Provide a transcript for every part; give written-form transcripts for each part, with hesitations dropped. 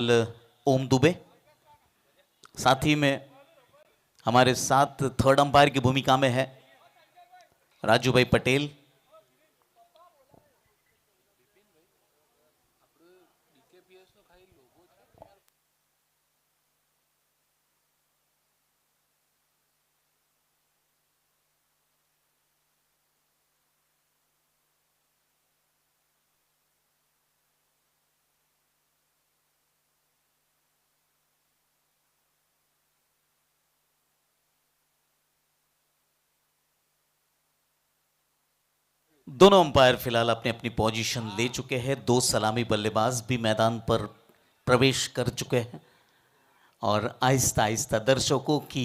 ओम दुबे, साथ ही में हमारे साथ थर्ड अंपायर की भूमिका में है राजू भाई पटेल। दोनों अंपायर फिलहाल अपनी अपनी पोजीशन ले चुके हैं। दो सलामी बल्लेबाज भी मैदान पर प्रवेश कर चुके हैं और आहिस्ता आहिस्ता दर्शकों की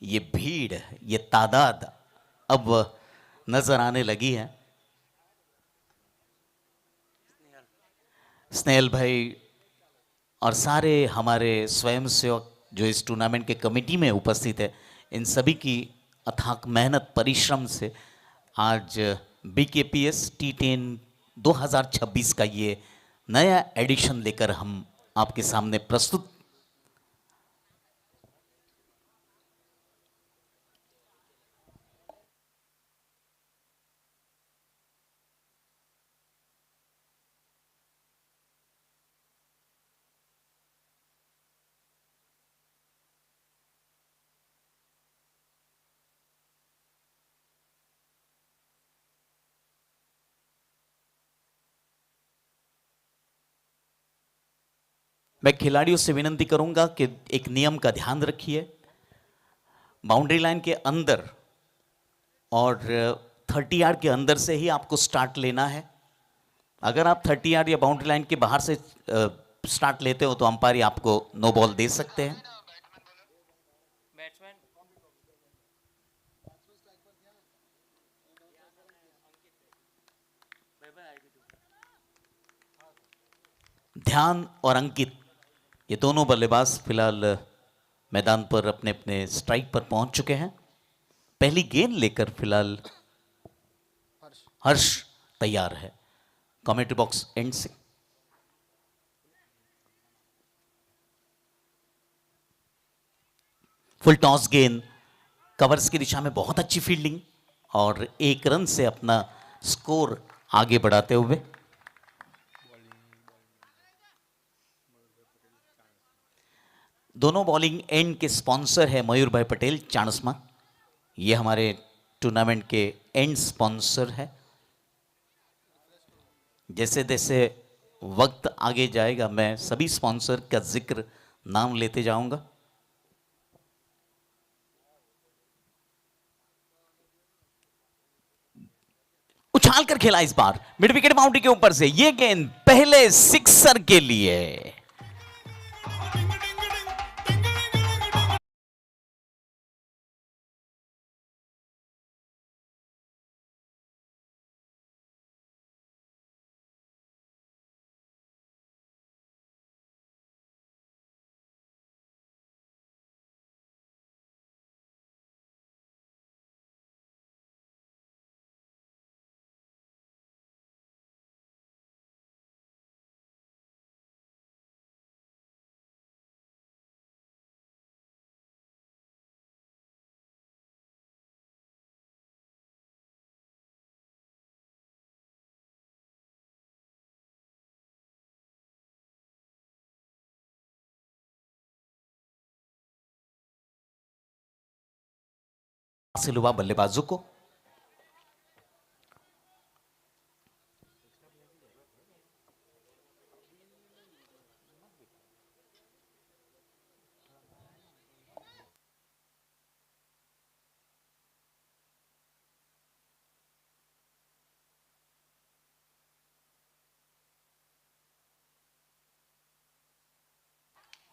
ये भीड़, ये तादाद अब नजर आने लगी है। स्नेहल भाई और सारे हमारे स्वयंसेवक जो इस टूर्नामेंट के कमेटी में उपस्थित है, इन सभी की अथाक मेहनत परिश्रम से आज BKPS T10 2026 का ये नया एडिशन लेकर हम आपके सामने प्रस्तुत। मैं खिलाड़ियों से विनती करूंगा कि एक नियम का ध्यान रखिए। बाउंड्री लाइन के अंदर और 30 यार्ड के अंदर से ही आपको स्टार्ट लेना है। अगर आप 30 यार्ड या बाउंड्री लाइन के बाहर से स्टार्ट लेते हो तो अंपायर आपको नो बॉल दे सकते हैं। ध्यान और अंकित, ये दोनों बल्लेबाज फिलहाल मैदान पर अपने अपने स्ट्राइक पर पहुंच चुके हैं। पहली गेंद लेकर फिलहाल हर्ष तैयार है कमेंट्री बॉक्स एंड से। फुल टॉस गेंद, कवर्स की दिशा में बहुत अच्छी फील्डिंग और 1 रन से अपना स्कोर आगे बढ़ाते हुए। दोनों बॉलिंग एंड के स्पॉन्सर है मयूर भाई पटेल चाणस्मा। ये हमारे टूर्नामेंट के एंड स्पॉन्सर है। जैसे जैसे वक्त आगे जाएगा मैं सभी स्पॉन्सर का जिक्र नाम लेते जाऊंगा। उछाल कर खेला इस बार मिड विकेट बाउंड्री के ऊपर से, ये गेंद पहले सिक्सर के लिए। हासिल हुआ बल्लेबाजों को।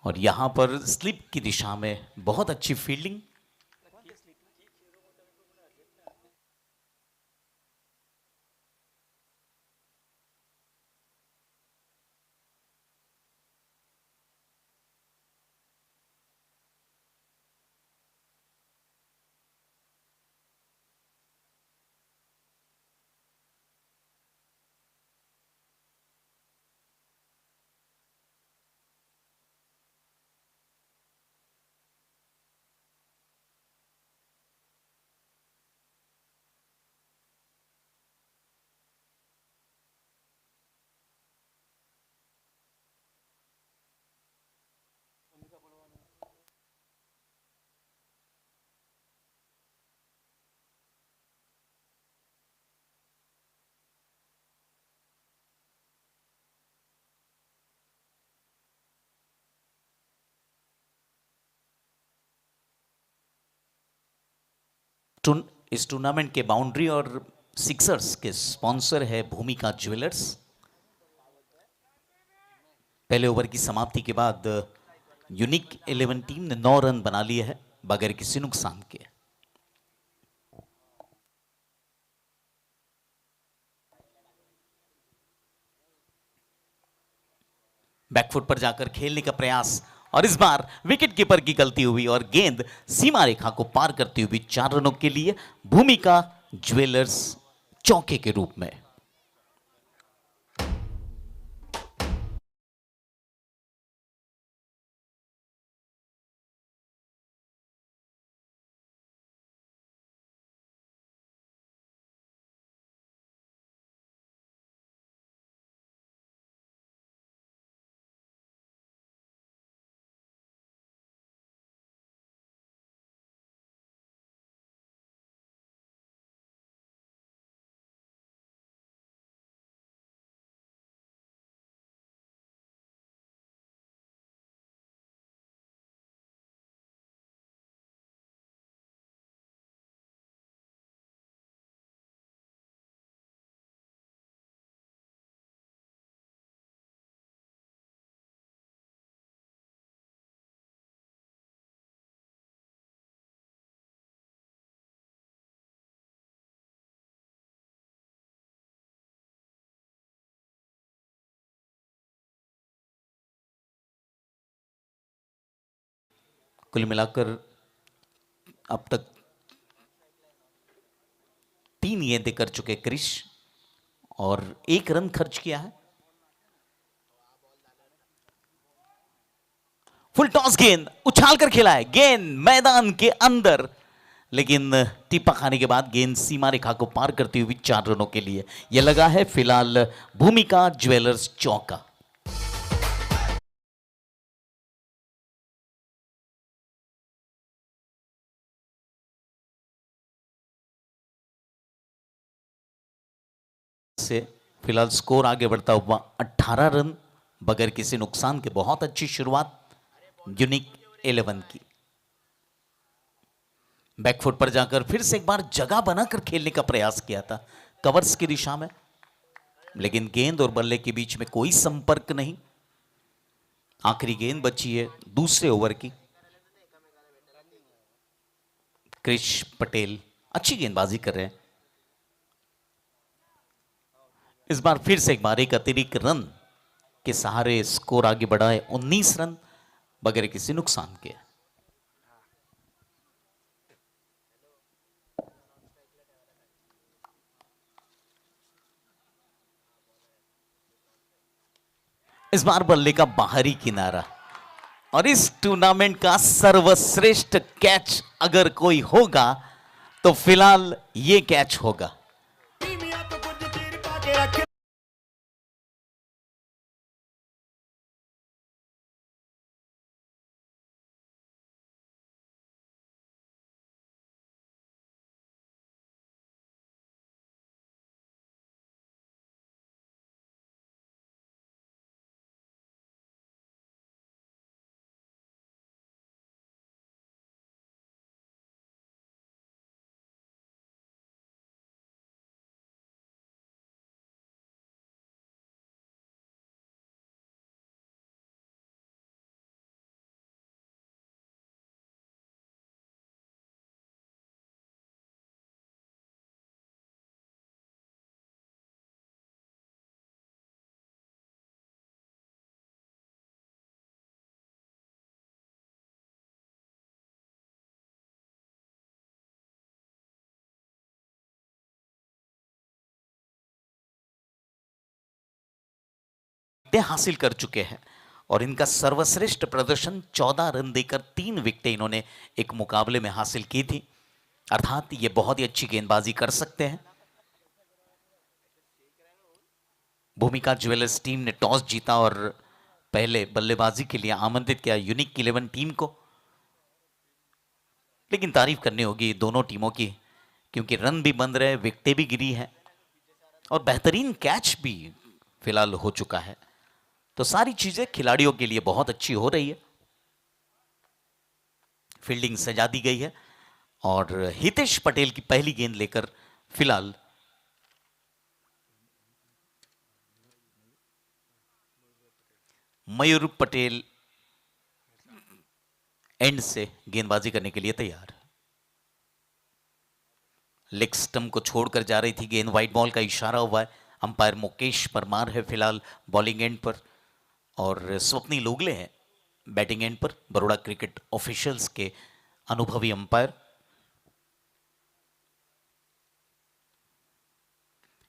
और यहां पर स्लिप की दिशा में बहुत अच्छी फील्डिंग। इस टूर्नामेंट के बाउंड्री और सिक्सर्स के स्पॉन्सर है भूमिका ज्वेलर्स। पहले ओवर की समाप्ति के बाद यूनिक 11 टीम ने 9 रन बना लिए हैं बगैर किसी नुकसान के। बैकफुट पर जाकर खेलने का प्रयास और इस बार विकेट कीपर की गलती हुई और गेंद सीमा रेखा को पार करती हुई 4 रनों के लिए भूमिका ज्वेलर्स चौके के रूप में। कुल मिलाकर अब तक 3 गेंदें कर चुके क्रिश और 1 रन खर्च किया है। फुल टॉस गेंद उछाल कर खेला है, गेंद मैदान के अंदर, लेकिन टिप्पा खाने के बाद गेंद सीमा रेखा को पार करती हुई 4 रनों के लिए। यह लगा है फिलहाल भूमिका ज्वेलर्स चौका। से फिलहाल स्कोर आगे बढ़ता हुआ 18 रन बगैर किसी नुकसान के। बहुत अच्छी शुरुआत यूनिक 11 की। बैकफुट पर जाकर फिर से एक बार जगह बनाकर खेलने का प्रयास किया था कवर्स की दिशा में, लेकिन गेंद और बल्ले के बीच में कोई संपर्क नहीं। आखिरी गेंद बची है दूसरे ओवर की। क्रिश पटेल अच्छी गेंदबाजी कर रहे हैं। इस बार फिर से एक बार एक अतिरिक्त रन के सहारे स्कोर आगे बढ़ा है 19 रन बगैर किसी नुकसान के। इस बार बल्ले का बाहरी किनारा और इस टूर्नामेंट का सर्वश्रेष्ठ कैच अगर कोई होगा तो फिलहाल ये कैच होगा। हासिल कर चुके हैं और इनका सर्वश्रेष्ठ प्रदर्शन 14 रन देकर 3 विकेटें इन्होंने एक मुकाबले में हासिल की थी। अर्थात ये बहुत ही अच्छी गेंदबाजी कर सकते हैं। भूमिका ज्वेलर्स टीम ने टॉस जीता और पहले बल्लेबाजी के लिए आमंत्रित किया यूनिक 11 टीम को, लेकिन तारीफ करनी होगी दोनों टीमों की, क्योंकि रन भी बन रहे, विकेटें भी गिरी है और बेहतरीन कैच भी फिलहाल हो चुका है। तो सारी चीजें खिलाड़ियों के लिए बहुत अच्छी हो रही है। फील्डिंग सजा दी गई है और हितेश पटेल की पहली गेंद लेकर फिलहाल मयूर पटेल एंड से गेंदबाजी करने के लिए तैयार। लेग स्टंप को छोड़कर जा रही थी गेंद, वाइट बॉल का इशारा हुआ है। अंपायर मुकेश परमार है फिलहाल बॉलिंग एंड पर और स्वप्नी लोगले हैं बैटिंग एंड पर, बड़ौदा क्रिकेट ऑफिशियल्स के अनुभवी अंपायर।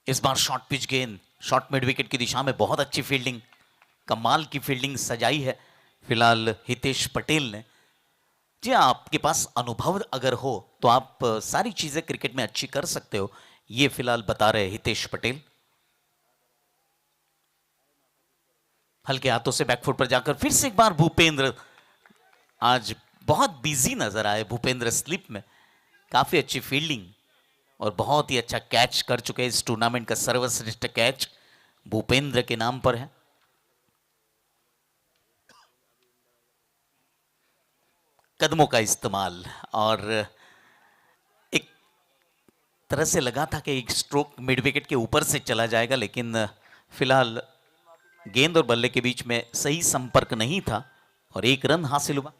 इस बार शॉर्ट पिच गेंद शॉर्ट मिड विकेट की दिशा में, बहुत अच्छी फील्डिंग, कमाल की फील्डिंग सजाई है फिलहाल हितेश पटेल ने। जी हाँ, आपके पास अनुभव अगर हो तो आप सारी चीजें क्रिकेट में अच्छी कर सकते हो, ये फिलहाल बता रहे हितेश पटेल। हल्के हाथों से बैकफुट पर जाकर फिर से एक बार भूपेंद्र, आज बहुत बिजी नजर आए भूपेंद्र स्लिप में, काफी अच्छी फील्डिंग और बहुत ही अच्छा कैच कर चुके हैं। इस टूर्नामेंट का सर्वश्रेष्ठ कैच भूपेंद्र के नाम पर है। कदमों का इस्तेमाल और एक तरह से लगा था कि एक स्ट्रोक मिड विकेट के ऊपर से चला जाएगा, लेकिन फिलहाल गेंद और बल्ले के बीच में सही संपर्क नहीं था और एक रन हासिल हुआ।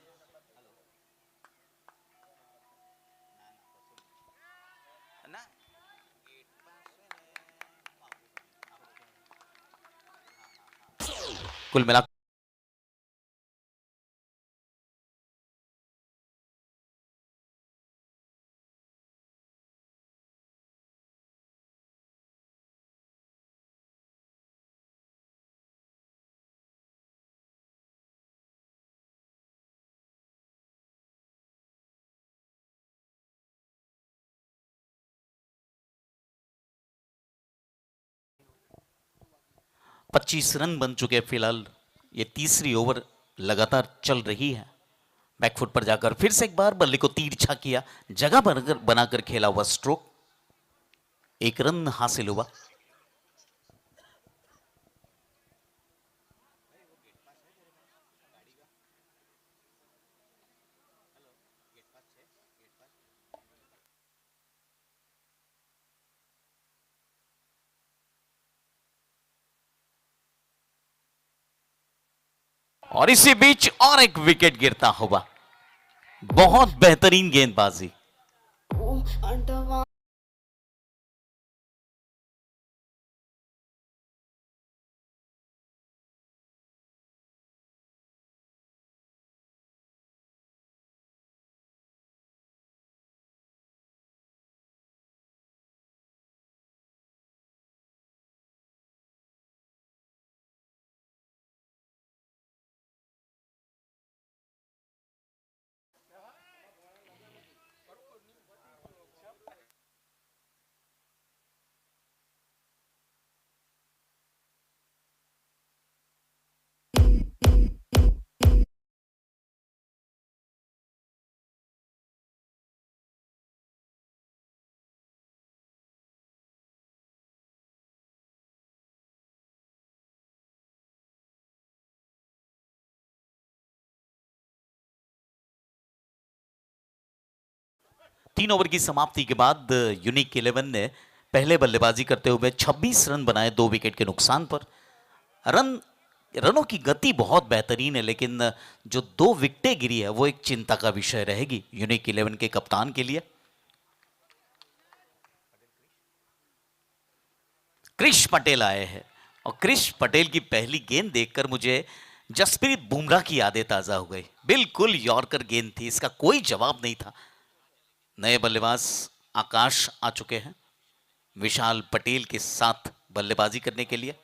कुल मिला पच्चीस रन बन चुके हैं फिलहाल। ये तीसरी ओवर लगातार चल रही है। बैकफुट पर जाकर फिर से एक बार बल्ले को तिरछा किया, जगह बनाकर खेला हुआ स्ट्रोक, एक रन हासिल हुआ। और इसी बीच और एक विकेट गिरता हुआ, बहुत बेहतरीन गेंदबाजी। तीन ओवर की समाप्ति के बाद यूनिक 11 ने पहले बल्लेबाजी करते हुए 26 रन बनाए 2 विकेट के नुकसान पर। रन रनों की गति बहुत बेहतरीन है, लेकिन जो 2 विकेटें गिरी है वो एक चिंता का विषय रहेगी यूनिक 11 के कप्तान के लिए। क्रिश पटेल आए हैं और क्रिश पटेल की पहली गेंद देखकर मुझे जसप्रीत बुमराह की यादें ताजा हो गई। बिल्कुल यॉर्कर गेंद थी, इसका कोई जवाब नहीं था। नए बल्लेबाज आकाश आ चुके हैं विशाल पटेल के साथ बल्लेबाजी करने के लिए।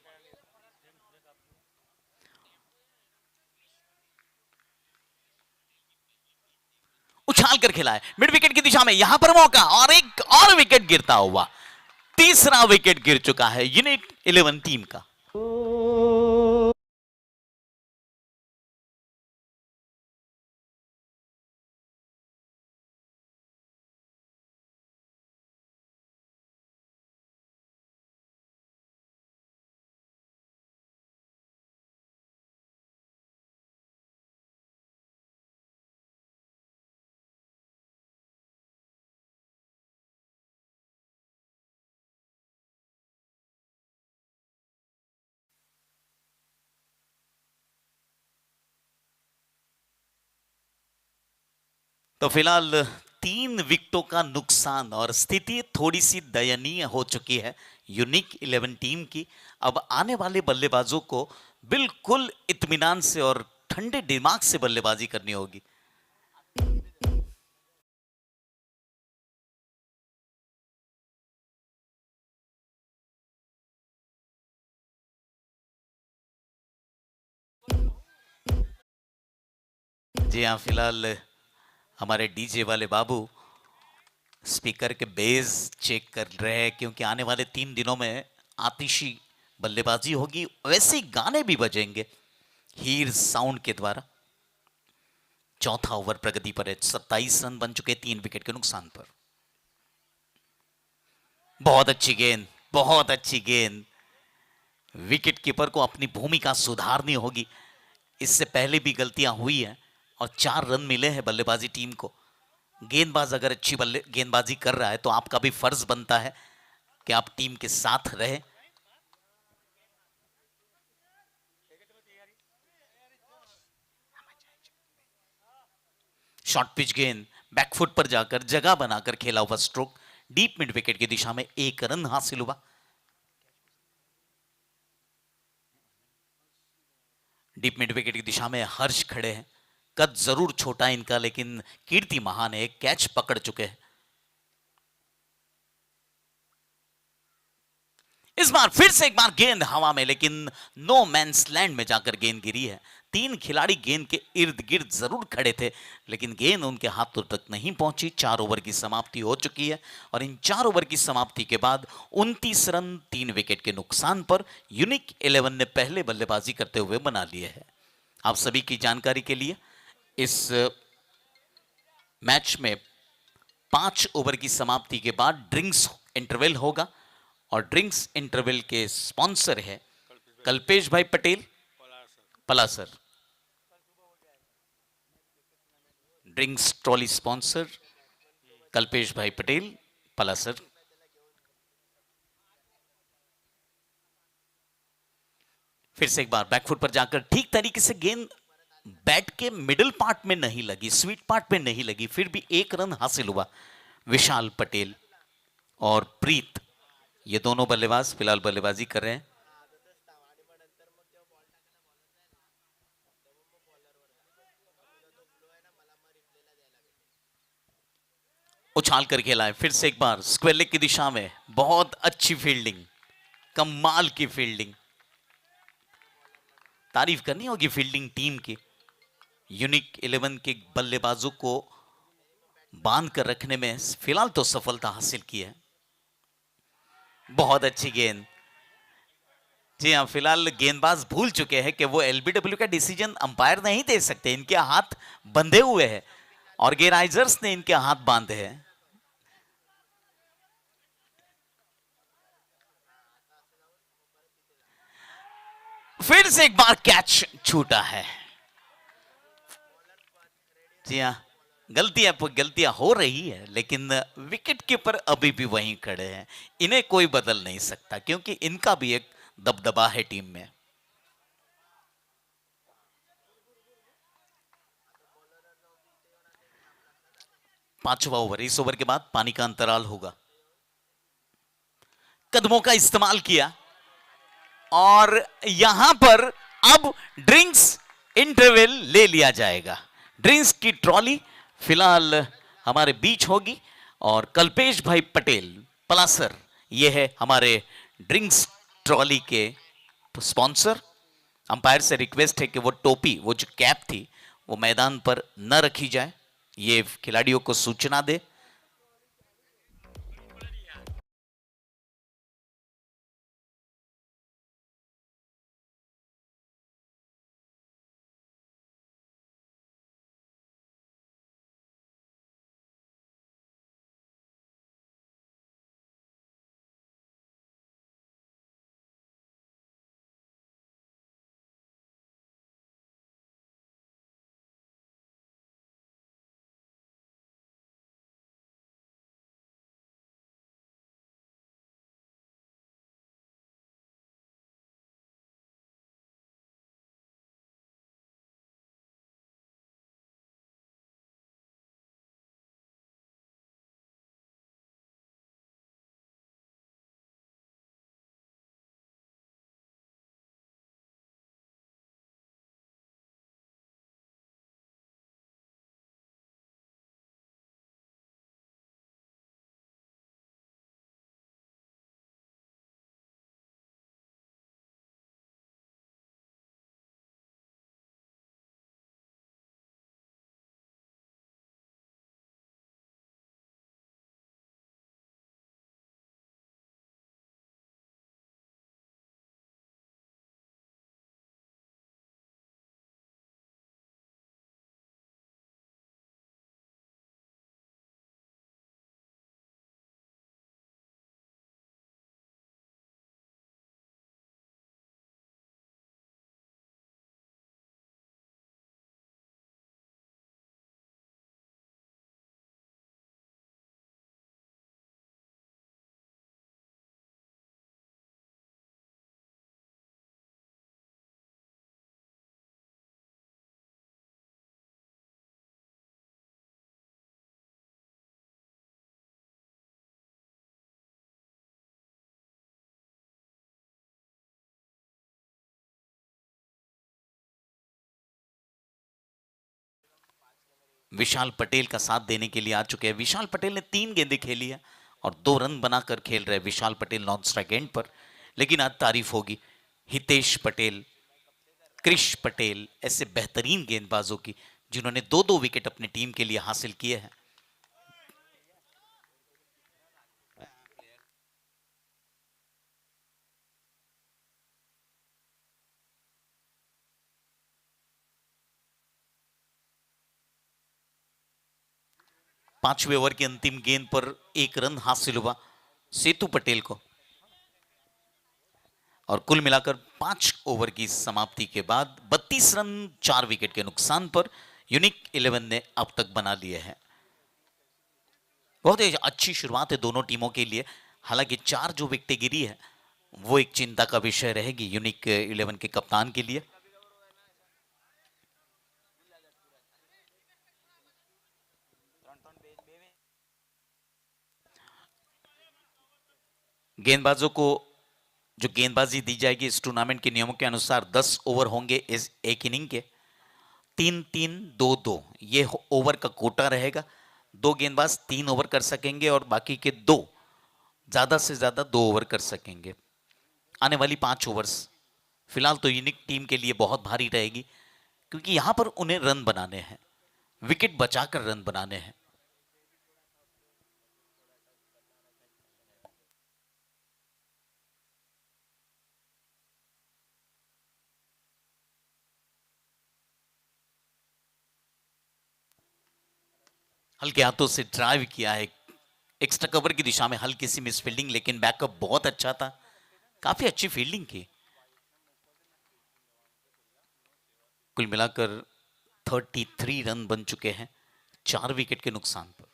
उछाल कर खिलाए मिड विकेट की दिशा में, यहां पर मौका और एक और विकेट गिरता हुआ, तीसरा विकेट गिर चुका है यूनिट 11 टीम का। तो फिलहाल 3 विकेटों का नुकसान और स्थिति थोड़ी सी दयनीय हो चुकी है यूनिक 11 टीम की। अब आने वाले बल्लेबाजों को बिल्कुल इत्मीनान से और ठंडे दिमाग से बल्लेबाजी करनी होगी। जी हाँ, फिलहाल हमारे डीजे वाले बाबू स्पीकर के बेस चेक कर रहे हैं, क्योंकि आने वाले 3 दिनों में आतिशी बल्लेबाजी होगी, वैसे ही गाने भी बजेंगे हीर साउंड के द्वारा। चौथा ओवर प्रगति पर है, 27 रन बन चुके 3 विकेट के नुकसान पर। बहुत अच्छी गेंद, बहुत अच्छी गेंद। विकेट कीपर को अपनी भूमिका सुधारनी होगी, इससे पहले भी गलतियां हुई हैं और 4 रन मिले हैं बल्लेबाजी टीम को। गेंदबाज अगर अच्छी बल्ले गेंदबाजी कर रहा है तो आपका भी फर्ज बनता है कि आप टीम के साथ रहे। शॉर्ट पिच गेंद बैकफुट पर जाकर जगह बनाकर खेला हुआ स्ट्रोक, डीप मिड विकेट की दिशा में 1 रन हासिल हुआ। डीप मिड विकेट की दिशा में हर्ष खड़े हैं। कद जरूर छोटा इनका, लेकिन कीर्ति महान है, कैच पकड़ चुके हैं। इस बार फिर से एक बार गेंद हवा में, लेकिन नो मैंस लैंड में जाकर गेंद गिरी है। 3 खिलाड़ी गेंद के इर्द गिर्द जरूर खड़े थे, लेकिन गेंद उनके हाथों तक नहीं पहुंची। 4 ओवर की समाप्ति हो चुकी है और इन 4 ओवर की समाप्ति के बाद 29 रन 3 विकेट के नुकसान पर यूनिक 11 ने पहले बल्लेबाजी करते हुए बना लिए है। आप सभी की जानकारी के लिए इस मैच में 5 ओवर की समाप्ति के बाद ड्रिंक्स इंटरवल होगा और ड्रिंक्स इंटरवल के स्पॉन्सर है Kalpesh bhai Patel Palasar. Drinks trolley sponsor Kalpesh bhai Patel पलासर। फिर से एक बार बैकफुट पर जाकर ठीक तरीके से गेंद बैट के मिडिल पार्ट में नहीं लगी, स्वीट पार्ट में नहीं लगी, फिर भी 1 रन हासिल हुआ। विशाल पटेल और प्रीत, ये दोनों बल्लेबाज फिलहाल बल्लेबाजी कर रहे हैं। उछाल कर खेला है फिर से एक बार स्क्वायर लेग की दिशा में, बहुत अच्छी फील्डिंग, कमाल की फील्डिंग। तारीफ करनी होगी फील्डिंग टीम की। यूनिक 11 के बल्लेबाजों को बांध कर रखने में फिलहाल तो सफलता हासिल की है। बहुत अच्छी गेंद। जी हाँ, फिलहाल गेंदबाज भूल चुके हैं कि वो एलबीडब्ल्यू का डिसीजन अंपायर नहीं दे सकते, इनके हाथ बंधे हुए हैं और गेराइजर्स ने इनके हाथ बांधे हैं। फिर से एक बार कैच छूटा है। जी हाँ, गलतियां हो रही है, लेकिन विकेट कीपर अभी भी वहीं खड़े हैं। इन्हें कोई बदल नहीं सकता, क्योंकि इनका भी एक दबदबा है टीम में। 5वां ओवर, इस ओवर के बाद पानी का अंतराल होगा। कदमों का इस्तेमाल किया और यहां पर अब ड्रिंक्स इंटरवल ले लिया जाएगा। ड्रिंक्स की ट्रॉली फिलहाल हमारे बीच होगी और कल्पेश भाई पटेल पलासर, ये है हमारे ड्रिंक्स ट्रॉली के स्पॉन्सर। अंपायर से रिक्वेस्ट है कि वो टोपी, वो जो कैप थी, वो मैदान पर न रखी जाए, ये खिलाड़ियों को सूचना दे। विशाल पटेल का साथ देने के लिए आ चुके हैं। विशाल पटेल ने 3 गेंदें खेली है और 2 रन बनाकर खेल रहे विशाल पटेल नॉन स्ट्राइक एंड पर। लेकिन आज तारीफ होगी हितेश पटेल, क्रिश पटेल, ऐसे बेहतरीन गेंदबाजों की जिन्होंने 2-2 विकेट अपनी टीम के लिए हासिल किए हैं। पांचवें ओवर की अंतिम गेंद पर 1 रन हासिल हुआ सेतु पटेल को और कुल मिलाकर 5 ओवर की समाप्ति के बाद 32 रन 4 विकेट के नुकसान पर यूनिक 11 ने अब तक बना लिए हैं। बहुत ही अच्छी शुरुआत है दोनों टीमों के लिए। हालांकि 4 जो विकेटें गिरी है वो एक चिंता का विषय रहेगी यूनिक 11 के कप्तान के लिए। गेंदबाजों को जो गेंदबाजी दी जाएगी इस टूर्नामेंट के नियमों के अनुसार 10 ओवर होंगे इस एक इनिंग के। 3-3-2-2 ये ओवर का कोटा रहेगा। 2 गेंदबाज 3 ओवर कर सकेंगे और बाकी के 2 ज्यादा से ज्यादा 2 ओवर कर सकेंगे। आने वाली 5 ओवर्स फिलहाल तो यूनिक टीम के लिए बहुत भारी रहेगी क्योंकि यहां पर उन्हें रन बनाने हैं, विकेट बचाकर रन बनाने हैं। हल्के हाथों से ड्राइव किया है एक्स्ट्रा कवर की दिशा में, हल्की सी मिस फील्डिंग लेकिन बैकअप बहुत अच्छा था, काफी अच्छी फील्डिंग की। कुल मिलाकर 33 रन बन चुके हैं 4 विकेट के नुकसान पर।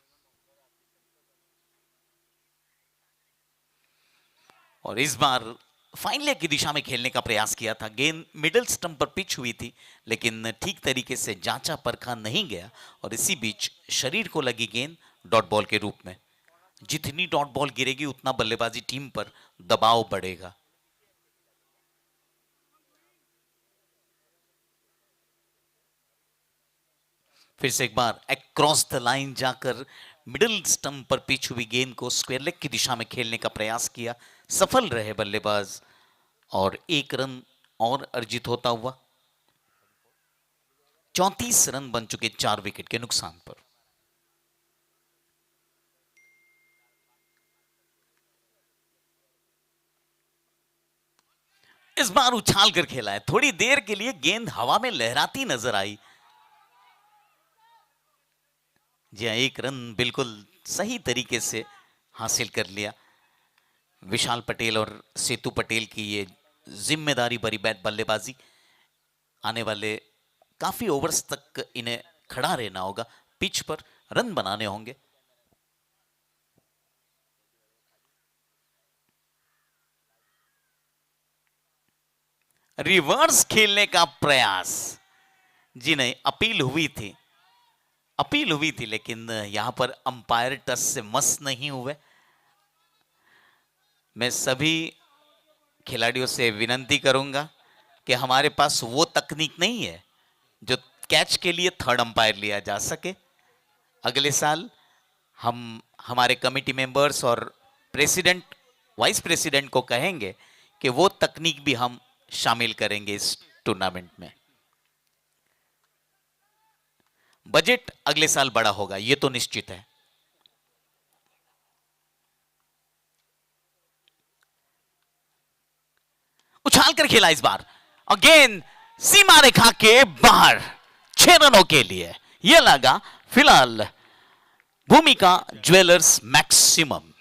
और इस बार फाइन लेग की दिशा में खेलने का प्रयास किया था। गेंद मिडिल स्टंप पर पिच हुई थी लेकिन ठीक तरीके से जांचा परखा नहीं गया और इसी बीच शरीर को लगी गेंद डॉट बॉल के रूप में। जितनी डॉट बॉल गिरेगी उतना बल्लेबाजी टीम पर दबाव बढ़ेगा। फिर से एक बार अक्रॉस द लाइन जाकर मिडिल स्टंप पर पिच हुई गेंद को स्क्वायर लेग की दिशा में खेलने का प्रयास किया, सफल रहे बल्लेबाज और 1 रन और अर्जित होता हुआ 34 रन बन चुके 4 विकेट के नुकसान पर। इस बार उछाल कर खेला है, थोड़ी देर के लिए गेंद हवा में लहराती नजर आई। जी हाँ, 1 रन बिल्कुल सही तरीके से हासिल कर लिया। विशाल पटेल और सेतु पटेल की ये जिम्मेदारी भरी बैट बल्लेबाजी, आने वाले काफी ओवर्स तक इन्हें खड़ा रहना होगा, पिच पर रन बनाने होंगे। रिवर्स खेलने का प्रयास, जी नहीं, अपील हुई थी लेकिन यहां पर अंपायर टच से मस नहीं हुए। मैं सभी खिलाड़ियों से विनती करूंगा कि हमारे पास वो तकनीक नहीं है जो कैच के लिए थर्ड अंपायर लिया जा सके। अगले साल हम हमारे कमेटी मेंबर्स और प्रेसिडेंट वाइस प्रेसिडेंट को कहेंगे कि वो तकनीक भी हम शामिल करेंगे इस टूर्नामेंट में। बजट अगले साल बड़ा होगा, ये तो निश्चित है। उछाल कर खेला इस बार और गेंद सीमा रेखा के बाहर 6 रनों के लिए। यह लगा फिलहाल भूमिका ज्वेलर्स मैक्सिमम।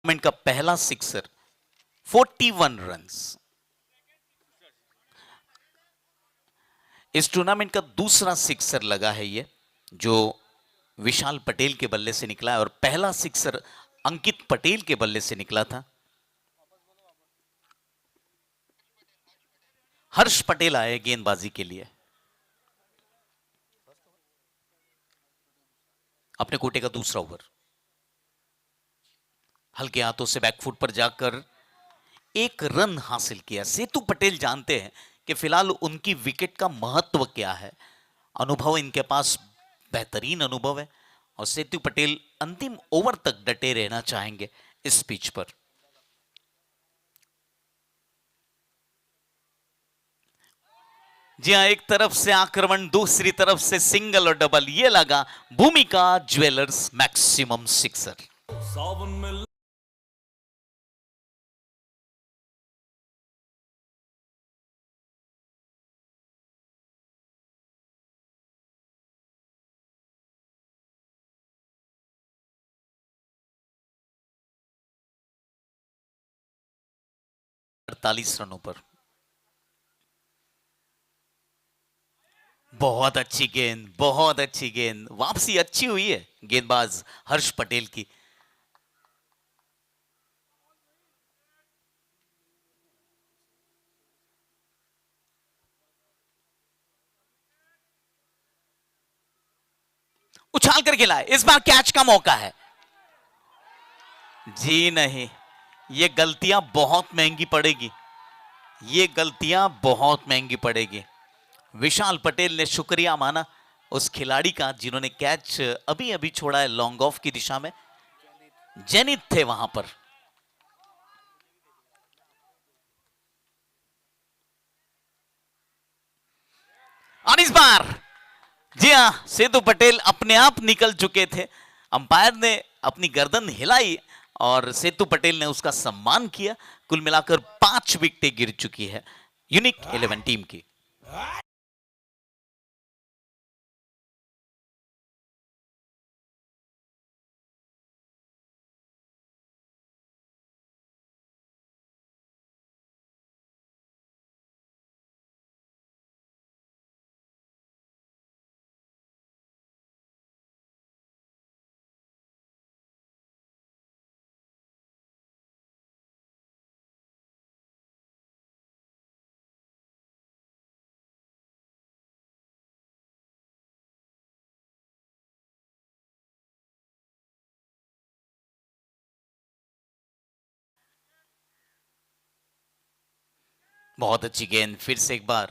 का पहला सिक्सर 41 रन्स। इस टूर्नामेंट का दूसरा सिक्सर लगा है ये, जो विशाल पटेल के बल्ले से निकला है और पहला सिक्सर अंकित पटेल के बल्ले से निकला था। हर्ष पटेल आए गेंदबाजी के लिए। अपने कोटे का दूसरा ओवर, हल्के हाथों से बैकफुट पर जाकर एक रन हासिल किया। सेतु पटेल जानते हैं कि फिलहाल उनकी विकेट का महत्व क्या है। अनुभव इनके पास बेहतरीन अनुभव है और सेतु पटेल अंतिम ओवर तक डटे रहना चाहेंगे इस पिच पर। जी हां, एक तरफ से आक्रमण, दूसरी तरफ से सिंगल और डबल, ये लगा भूमिका ज्वेलर्स मैक्सिमम सिक्सर। अड़तालीस रनों पर। बहुत अच्छी गेंद, बहुत अच्छी गेंद, वापसी अच्छी हुई है गेंदबाज हर्ष पटेल की। उछाल कर खेला है, इस बार कैच का मौका है। जी नहीं, ये गलतियां बहुत महंगी पड़ेगी, ये गलतियां बहुत महंगी पड़ेगी। विशाल पटेल ने शुक्रिया माना उस खिलाड़ी का जिन्होंने कैच अभी अभी छोड़ा है लॉन्ग ऑफ की दिशा में। जेनित थे वहां पर। और इस बार जी हां, सेतु पटेल अपने आप निकल चुके थे। अंपायर ने अपनी गर्दन हिलाई और सेतु पटेल ने उसका सम्मान किया। कुल मिलाकर 5 विकेटें गिर चुकी है यूनिक 11 टीम की। बहुत अच्छी गेंद, फिर से एक बार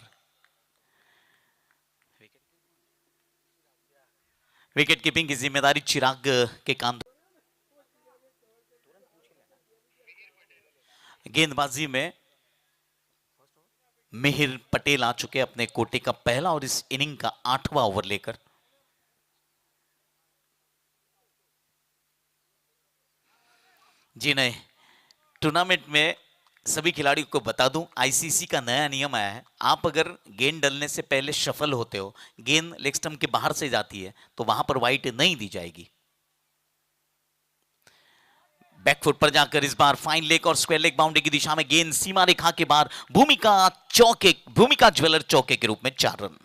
विकेट कीपिंग की जिम्मेदारी चिराग के कांधों। गेंदबाजी में मिहिर पटेल आ चुके अपने कोटे का पहला और इस इनिंग का 8वां ओवर लेकर। जी नहीं, टूर्नामेंट में सभी खिलाड़ियों को बता दूं, आईसीसी का नया नियम आया है। आप अगर गेंद डलने से पहले शफल होते हो, गेंद लेग स्टंप के बाहर से जाती है, तो वहां पर वाइट नहीं दी जाएगी। बैकफुट पर जाकर इस बार फाइन लेग और स्क्वायर लेग बाउंड्री की दिशा में गेंद सीमा रेखा के बाहर। भूमिका ज्वेलर चौके के रूप में 4 रन।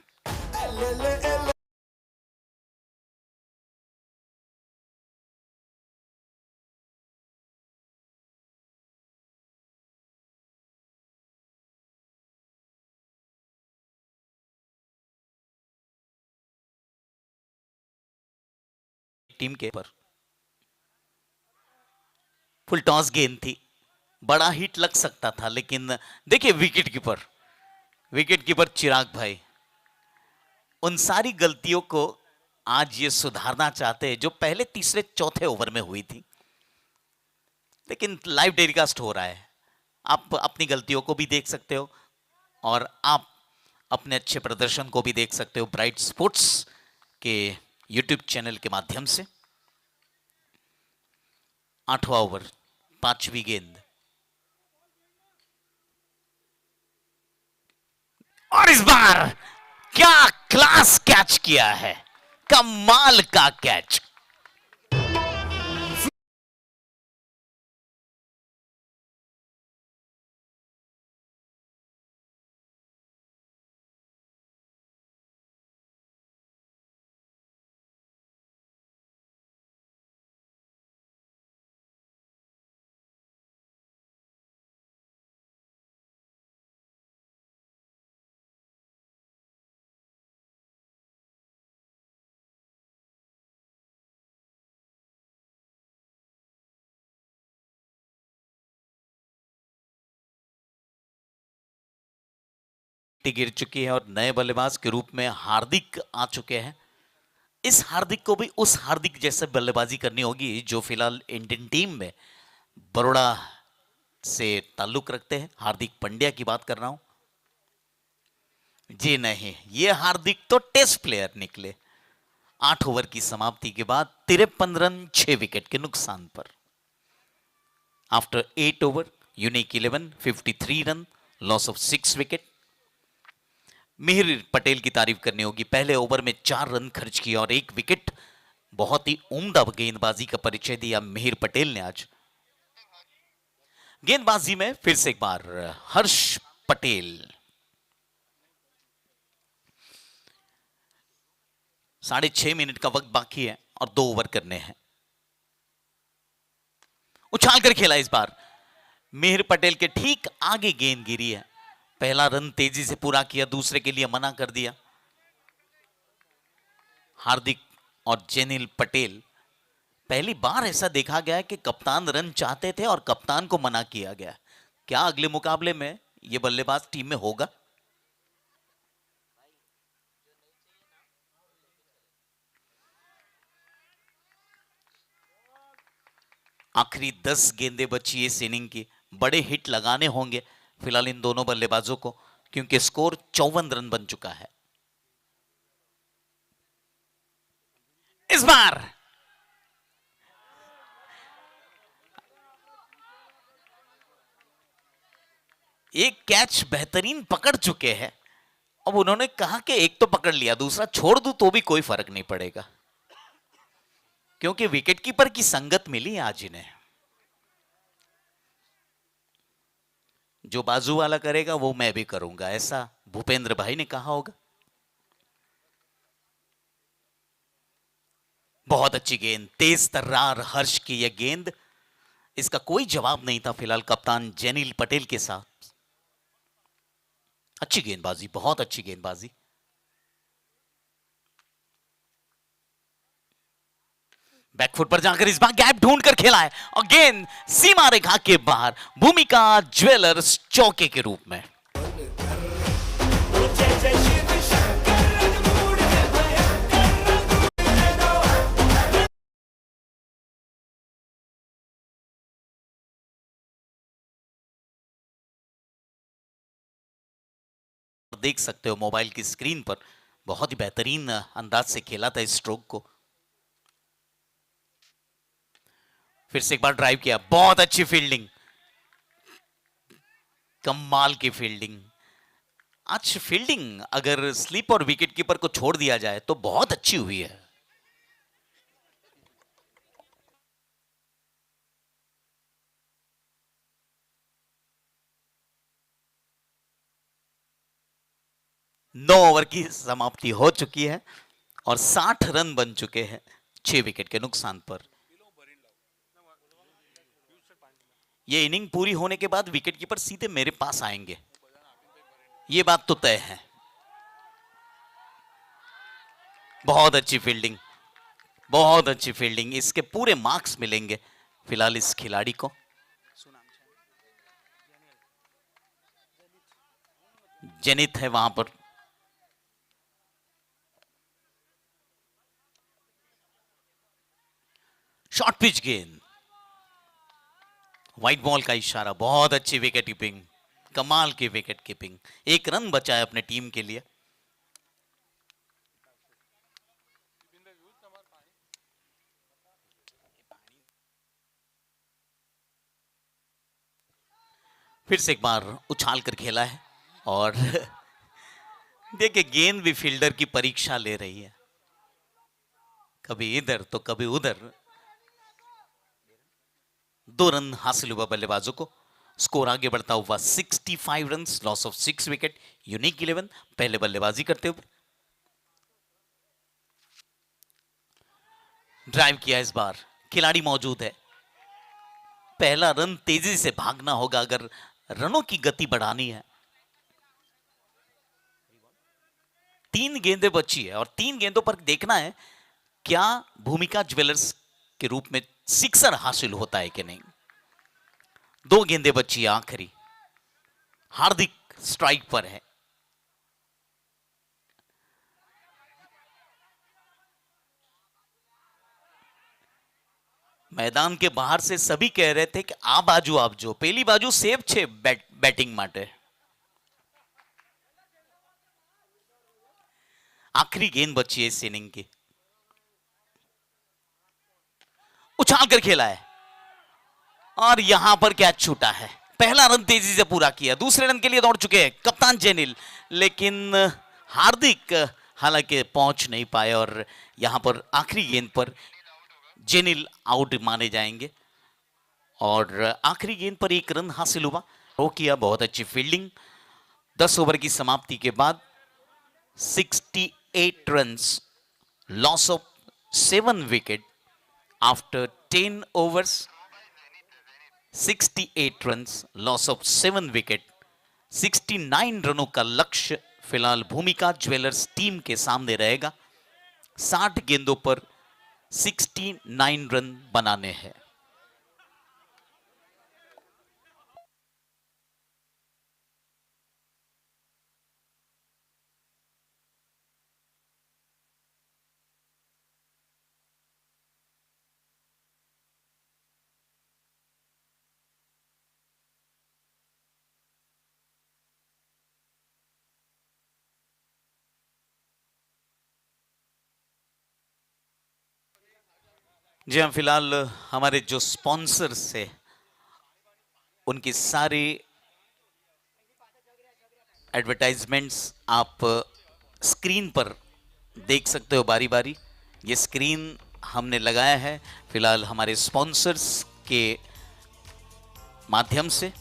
टीम के पर फुल टॉस गेंद थी, बड़ा हिट लग सकता था, लेकिन देखिए विकेट कीपर चिराग भाई उन सारी गलतियों को आज ये सुधारना चाहते हैं जो पहले तीसरे चौथे ओवर में हुई थी। लेकिन लाइव टेलीकास्ट हो रहा है, आप अपनी गलतियों को भी देख सकते हो और आप अपने अच्छे प्रदर्शन को भी देख सकते हो ब्राइट स्पोर्ट्स के यूट्यूब चैनल के माध्यम से। 8वां ओवर, 5वीं गेंद, और इस बार क्या क्लास कैच किया है, कमाल का कैच। विकेटें गिर चुकी है और नए बल्लेबाज के रूप में हार्दिक आ चुके हैं। इस हार्दिक को भी उस हार्दिक जैसे बल्लेबाजी करनी होगी जो फिलहाल इंडियन टीम में बड़ौदा से ताल्लुक रखते हैं। हार्दिक पांड्या की बात कर रहा हूं। जी नहीं, ये हार्दिक तो टेस्ट प्लेयर निकले। 8 ओवर की समाप्ति के बाद 53 रन 6 विकेट के नुकसान पर। After 8 over unique 11 53 run loss of 6 wicket. Mihir Patel की तारीफ करनी होगी। पहले ओवर में 4 रन खर्च किया और 1 विकेट। बहुत ही उम्दा गेंदबाजी का परिचय दिया मिहिर पटेल ने आज। गेंदबाजी में फिर से एक बार हर्ष पटेल। 6.5 मिनट का वक्त बाकी है और 2 ओवर करने हैं। उछाल कर खेला इस बार। मिहिर पटेल के ठीक आगे गेंद गिरी है। पहला रन तेजी से पूरा किया, दूसरे के लिए मना कर दिया। हार्दिक और जेनिल पटेल, पहली बार ऐसा देखा गया है कि कप्तान रन चाहते थे और कप्तान को मना किया गया। क्या अगले मुकाबले में यह बल्लेबाज टीम में होगा? आखिरी 10 गेंदें बची इस इनिंग की। बड़े हिट लगाने होंगे फिलहाल इन दोनों बल्लेबाजों को, क्योंकि स्कोर 54 रन बन चुका है। इस बार एक कैच बेहतरीन पकड़ चुके हैं। अब उन्होंने कहा कि एक तो पकड़ लिया, दूसरा छोड़ दूं तो भी कोई फर्क नहीं पड़ेगा, क्योंकि विकेटकीपर की संगत मिली आज इन्हें। जो बाजू वाला करेगा वो मैं भी करूंगा, ऐसा भूपेंद्र भाई ने कहा होगा। बहुत अच्छी गेंद, तेज तर्रार हर्ष की यह गेंद, इसका कोई जवाब नहीं था फिलहाल कप्तान जेनिल पटेल के साथ। अच्छी गेंदबाजी, बहुत अच्छी गेंदबाजी। बैकफुट पर जाकर इस बार गैप ढूंढ कर खेला है और गेंद सीमा रेखा के बाहर। भूमिका ज्वेलर्स चौके के रूप में। देख सकते हो मोबाइल की स्क्रीन पर, बहुत ही बेहतरीन अंदाज से खेला था इस स्ट्रोक को। फिर से एक बार ड्राइव किया, बहुत अच्छी फील्डिंग, कमाल की फील्डिंग। आज फील्डिंग अगर स्लिप और विकेट कीपर को छोड़ दिया जाए तो बहुत अच्छी हुई है। नौ ओवर की समाप्ति हो चुकी है और 60 रन बन चुके हैं 6 विकेट के नुकसान पर। यह इनिंग पूरी होने के बाद विकेटकीपर सीधे मेरे पास आएंगे, यह बात तो तय है। बहुत अच्छी फील्डिंग, बहुत अच्छी फील्डिंग, इसके पूरे मार्क्स मिलेंगे फिलहाल इस खिलाड़ी को। जेनित है वहां पर। शॉर्ट पिच गेंद, व्हाइट बॉल का इशारा, बहुत अच्छी विकेट कीपिंग, कमाल की विकेट कीपिंग। 1 रन बचा है अपने टीम के लिए। फिर से एक बार उछाल कर खेला है और देखिए गेंद भी फील्डर की परीक्षा ले रही है, कभी इधर तो कभी उधर। 2 रन हासिल हुआ बल्लेबाजों को। स्कोर आगे बढ़ता हुआ 65 run loss of 6 wicket. Unique 11 पहले बल्लेबाजी करते हुए। ड्राइव किया इस बार, खिलाड़ी मौजूद है। पहला रन तेजी से भागना होगा अगर रनों की गति बढ़ानी है। 3 गेंदें बची है और 3 गेंदों पर देखना है क्या भूमिका ज्वेलर्स के रूप में सिक्सर हासिल होता है कि नहीं। 2 गेंदें बची है आखिरी। हार्दिक स्ट्राइक पर है। मैदान के बाहर से सभी कह रहे थे कि आ बाजू पहली बाजू सेफ छे बैटिंग माटे। आखिरी गेंद बची है इस इनिंग की, उछाल कर खेला है और यहां पर कैच छूटा है। पहला रन तेजी से पूरा किया, दूसरे रन के लिए दौड़ चुके हैं कप्तान जेनिल, लेकिन हार्दिक हालांकि पहुंच नहीं पाए और यहां पर आखिरी गेंद पर जेनिल आउट माने जाएंगे और आखिरी गेंद पर एक रन हासिल हुआ। वो किया, बहुत अच्छी फील्डिंग। 10 ओवर की समाप्ति के बाद 68 runs, loss of 7 wicket after 10 overs. 68 runs, loss of 7 wicket. 69 रनों का लक्ष्य फिलहाल भूमिका ज्वेलर्स टीम के सामने रहेगा। 60 गेंदों पर 69 रन बनाने हैं। जी हाँ, फिलहाल हमारे जो स्पॉन्सर्स है उनकी सारी एडवर्टाइजमेंट्स आप स्क्रीन पर देख सकते हो बारी बारी। ये स्क्रीन हमने लगाया है फिलहाल हमारे स्पॉन्सर्स के माध्यम से।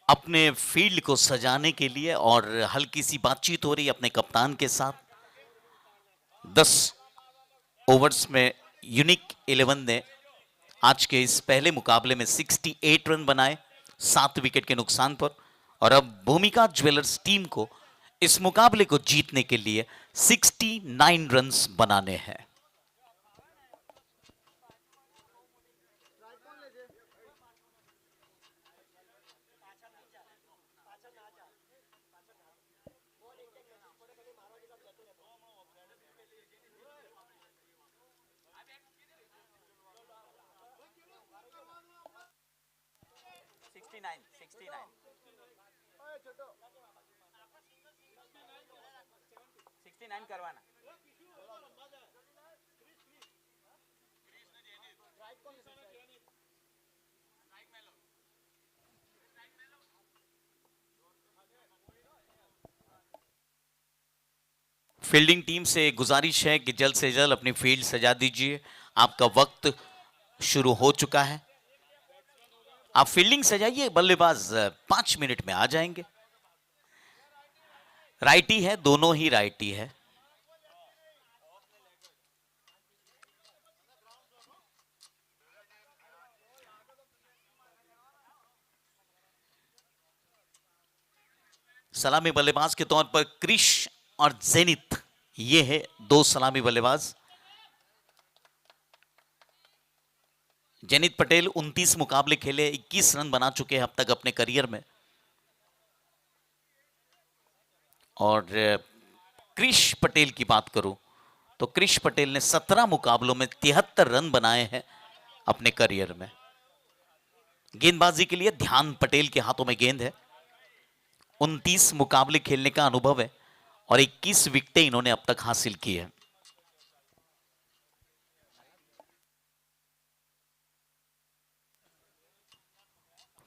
अपने फील्ड को सजाने के लिए और हल्की सी बातचीत हो रही है अपने कप्तान के साथ। 10 ओवर्स में यूनिक 11 ने आज के इस पहले मुकाबले में 68 रन बनाए 7 विकेट के नुकसान पर, और अब भूमिका ज्वेलर्स टीम को इस मुकाबले को जीतने के लिए 69 रन्स बनाने हैं। करवाना फील्डिंग टीम से गुजारिश है कि जल्द से जल्द अपनी फील्ड सजा दीजिए, आपका वक्त शुरू हो चुका है। आप फील्डिंग सजाइए, बल्लेबाज 5 मिनट में आ जाएंगे। राइटी है, दोनों ही राइटी है। सलामी बल्लेबाज के तौर पर क्रिश और जेनिथ, ये है दो सलामी बल्लेबाज। जेनिथ पटेल 29 मुकाबले खेले, 21 रन बना चुके हैं अब तक अपने करियर में। और क्रिश पटेल की बात करूं तो क्रिश पटेल ने 17 मुकाबलों में 73 रन बनाए हैं अपने करियर में। गेंदबाजी के लिए ध्यान पटेल के हाथों में गेंद है, 29 मुकाबले खेलने का अनुभव है और 21 विकेटें इन्होंने अब तक हासिल की है।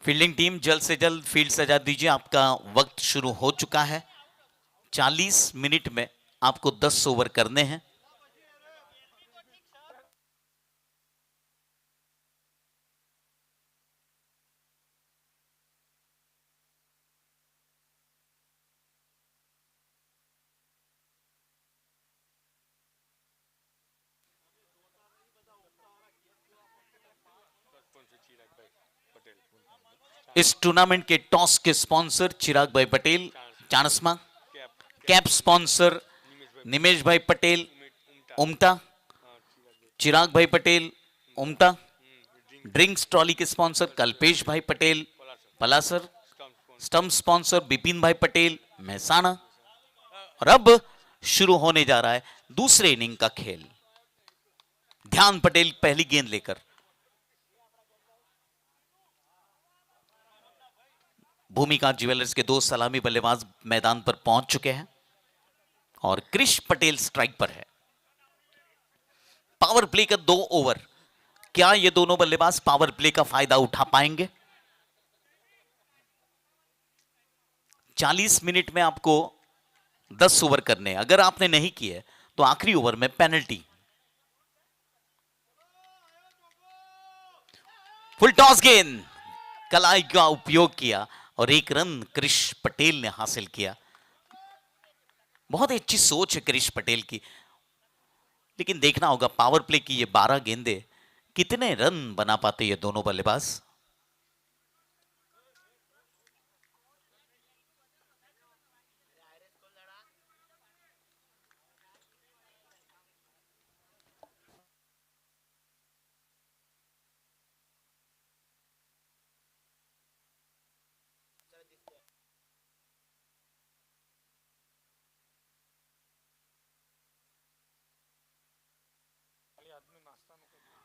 फील्डिंग टीम जल्द से जल्द फील्ड सजा दीजिए, आपका वक्त शुरू हो चुका है। 40 मिनट में आपको 10 ओवर करने हैं। इस टूर्नामेंट के टॉस के स्पॉन्सर चिराग भाई पटेल चाणस्मा, कैप स्पॉन्सर निमेश भाई पटेल उमटा, चिराग भाई पटेल उमटा, ड्रिंक्स ट्रॉली के sponsor Kalpesh bhai Patel पलासर, stump sponsor Bipin भाई पटेल महसाणा। और अब शुरू होने जा रहा है दूसरे इनिंग का खेल। ध्यान पटेल पहली गेंद लेकर, भूमिका ज्वेलर्स के दो सलामी बल्लेबाज मैदान पर पहुंच चुके हैं और क्रिश पटेल स्ट्राइक पर है। पावर प्ले का 2 ओवर, क्या ये दोनों बल्लेबाज पावर प्ले का फायदा उठा पाएंगे? 40 मिनट में आपको 10 ओवर करने, अगर आपने नहीं किए तो आखिरी ओवर में पेनल्टी। फुल टॉस गेंद, कलाई का उपयोग किया और 1 रन क्रिश पटेल ने हासिल किया। बहुत ही अच्छी सोच है क्रिश पटेल की, लेकिन देखना होगा पावर प्ले की ये 12 गेंदें कितने रन बना पाते ये दोनों बल्लेबाज।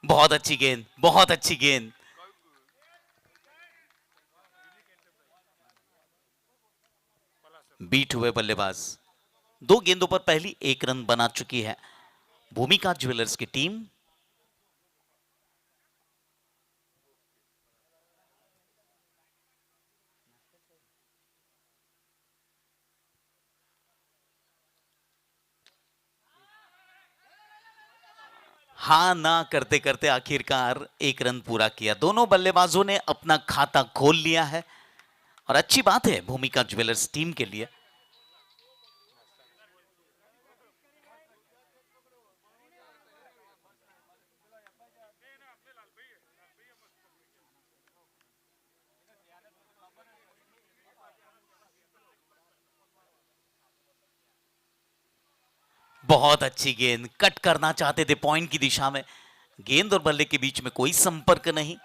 बहुत अच्छी गेंद, बहुत अच्छी गेंद। बीट हुए बल्लेबाज, 2 गेंदों पर पहली 1 रन बना चुकी है भूमिका ज्वेलर्स की टीम। हाँ ना करते करते आखिरकार 1 रन पूरा किया। दोनों बल्लेबाजों ने अपना खाता खोल लिया है और अच्छी बात है भूमिका ज्वेलर्स टीम के लिए। बहुत अच्छी गेंद, कट करना चाहते थे पॉइंट की दिशा में, गेंद और बल्ले के बीच में कोई संपर्क नहीं।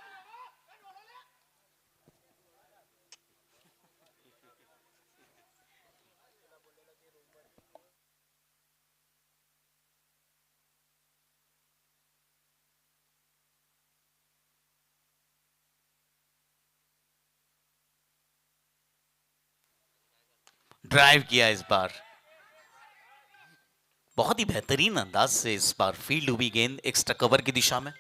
ड्राइव किया इस बार, बहुत ही बेहतरीन अंदाज से इस बार फील्ड हुई गेंद एक्स्ट्रा कवर की दिशा में।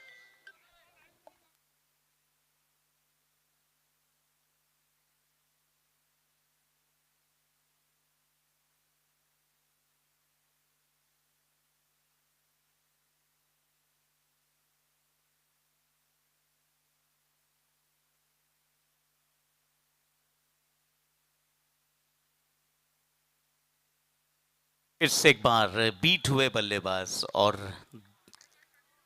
फिर से एक बार बीट हुए बल्लेबाज और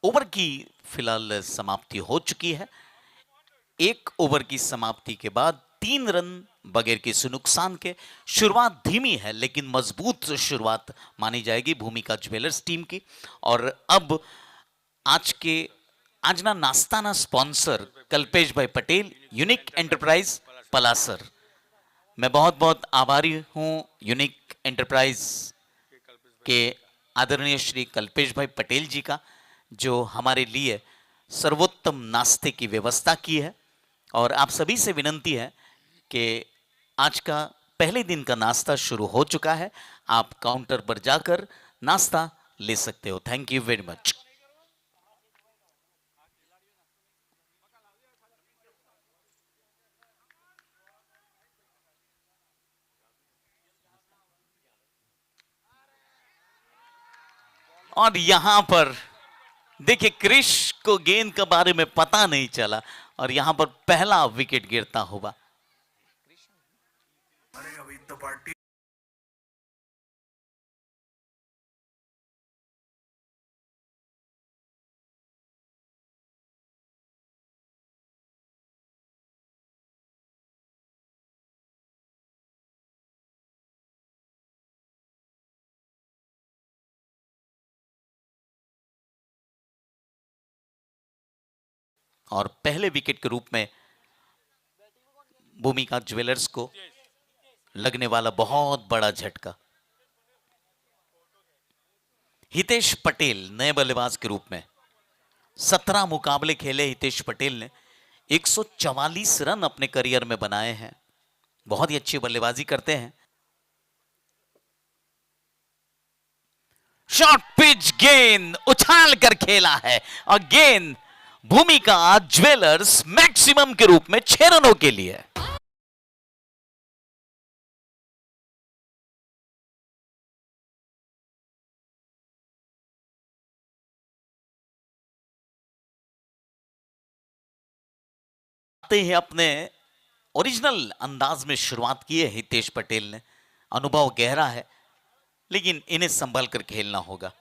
ओवर की फिलहाल समाप्ति हो चुकी है। 1 ओवर की समाप्ति के बाद 3 रन बगैर किसी नुकसान के। शुरुआत धीमी है लेकिन मजबूत शुरुआत मानी जाएगी भूमिका ज्वेलर्स टीम की। और अब आज ना नाश्ता ना sponsor Kalpesh bhai Patel, unique enterprise पलासर। मैं बहुत बहुत आभारी हूं यूनिक एंटरप्राइज के आदरणीय श्री कल्पेश भाई पटेल जी का, जो हमारे लिए सर्वोत्तम नाश्ते की व्यवस्था की है। और आप सभी से विनंती है कि आज का पहले दिन का नाश्ता शुरू हो चुका है, आप काउंटर पर जाकर नाश्ता ले सकते हो। Thank you very much. और यहां पर देखिए क्रिश को गेंद के बारे में पता नहीं चला और यहां पर पहला विकेट गिरता हुआ। और पहले विकेट के रूप में भूमिका ज्वेलर्स को लगने वाला बहुत बड़ा झटका। हितेश पटेल नए बल्लेबाज के रूप में 17 मुकाबले खेले हितेश पटेल ने 144 रन अपने करियर में बनाए हैं। बहुत ही अच्छी बल्लेबाजी करते हैं। शॉर्ट पिच गेंद उछाल कर खेला है और गेंद भूमिका ज्वेलर्स मैक्सिमम के रूप में 6 रनों के लिए। आते ही अपने ओरिजिनल अंदाज में शुरुआत की है हितेश पटेल ने। अनुभव गहरा है लेकिन इन्हें संभल कर खेलना होगा।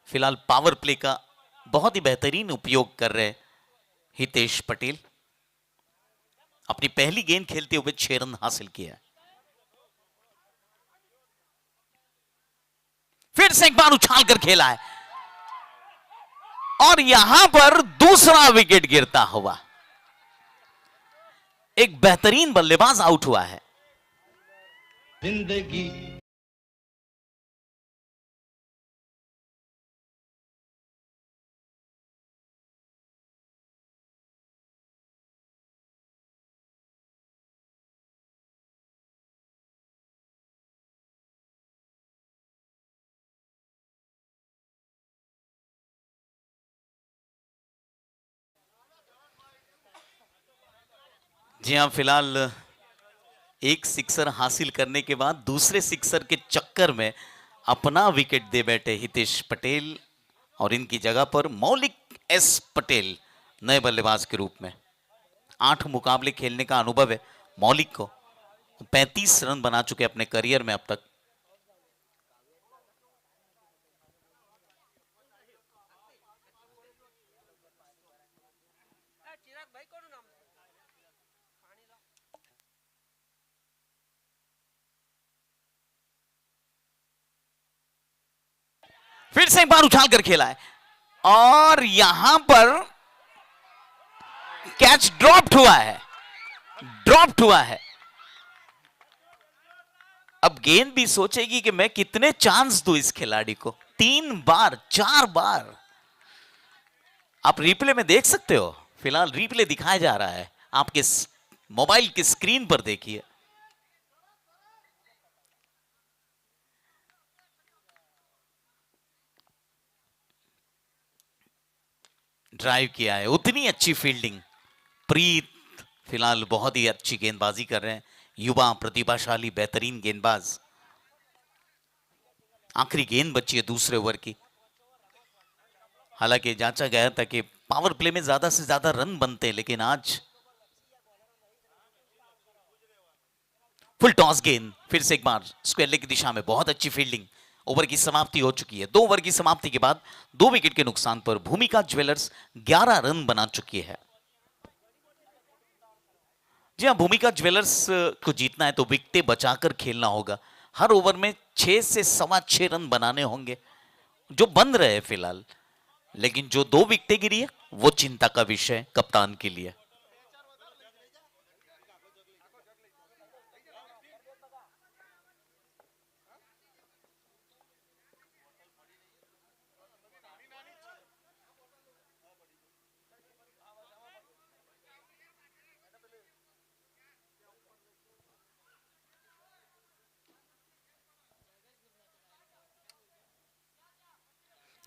फिलहाल पावर प्ले का बहुत ही बेहतरीन उपयोग कर रहे हितेश पटेल। अपनी पहली गेंद खेलते हुए 6 रन हासिल किया। फिर से एक बार उछाल कर खेला है और यहां पर दूसरा विकेट गिरता हुआ। एक बेहतरीन बल्लेबाज आउट हुआ है। जिंदगी जी हां, फिलहाल एक सिक्सर हासिल करने के बाद दूसरे सिक्सर के चक्कर में अपना विकेट दे बैठे हितेश पटेल और इनकी जगह पर मौलिक एस पटेल नए बल्लेबाज के रूप में। 8 मुकाबले खेलने का अनुभव है मौलिक को। 35 रन बना चुके अपने करियर में अब तक। फिर से एक बार उछाल कर खेला है और यहां पर कैच ड्रॉप्ड हुआ है। अब गेंद भी सोचेगी कि मैं कितने चांस दूं इस खिलाड़ी को। 3 बार 4 बार आप रिप्ले में देख सकते हो। फिलहाल रिप्ले दिखाया जा रहा है, आपके मोबाइल की स्क्रीन पर देखिए। ड्राइव किया है, उतनी अच्छी फील्डिंग। प्रीत फिलहाल बहुत ही अच्छी गेंदबाजी कर रहे हैं, युवा प्रतिभाशाली बेहतरीन गेंदबाज। आखिरी गेंद बची है दूसरे ओवर की। हालांकि जांचा गया था कि पावर प्ले में ज्यादा से ज्यादा रन बनते हैं, लेकिन आज फुल टॉस गेंद। फिर से एक बार स्क्वायर लेग की दिशा में बहुत अच्छी फील्डिंग। ओवर की समाप्ति हो चुकी है। 2 ओवर की समाप्ति के बाद 2 विकेट के नुकसान पर भूमिका ज्वेलर्स 11 रन बना चुकी है। जी हाँ, भूमिका ज्वेलर्स को जीतना है तो विकेटें बचाकर खेलना होगा। हर ओवर में 6 से सवा 6 रन बनाने होंगे, जो बन रहे हैं फिलहाल। लेकिन जो 2 विकेटें गिरी है वो चिंता का विषय है कप्तान के लिए।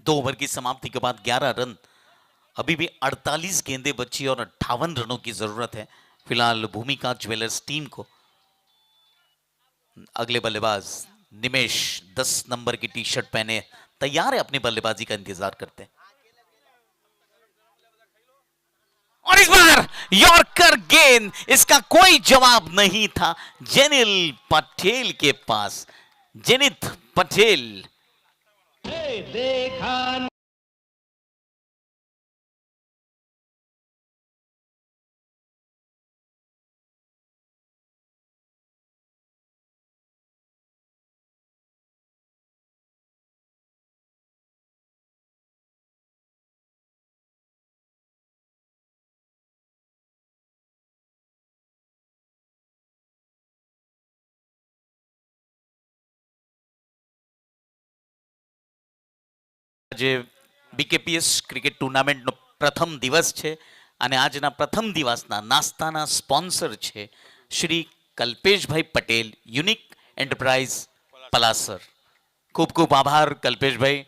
दो ओवर की समाप्ति के बाद 11 रन, अभी भी 48 गेंदें बची और 58 रनों की जरूरत है फिलहाल भूमिका ज्वेलर्स टीम को। अगले बल्लेबाज निमेश 10 नंबर की टी शर्ट पहने तैयार है, अपनी बल्लेबाजी का इंतजार करते हैं। और इस बार यॉर्कर गेंद, इसका कोई जवाब नहीं था जेनिल पटेल के पास। जेनिथ पटेल देखा જે બીકેપીએસ ક્રિકેટ ટુર્નામેન્ટનો પ્રથમ દિવસ છે અને આજના પ્રથમ દિવસના નાસ્તાના સ્પોન્સર છે શ્રી કલ્પેશભાઈ પટેલ, યુનિક એન્ટરપ્રાઇઝ પલાસર. ખૂબ ખૂબ આભાર કલ્પેશભાઈ,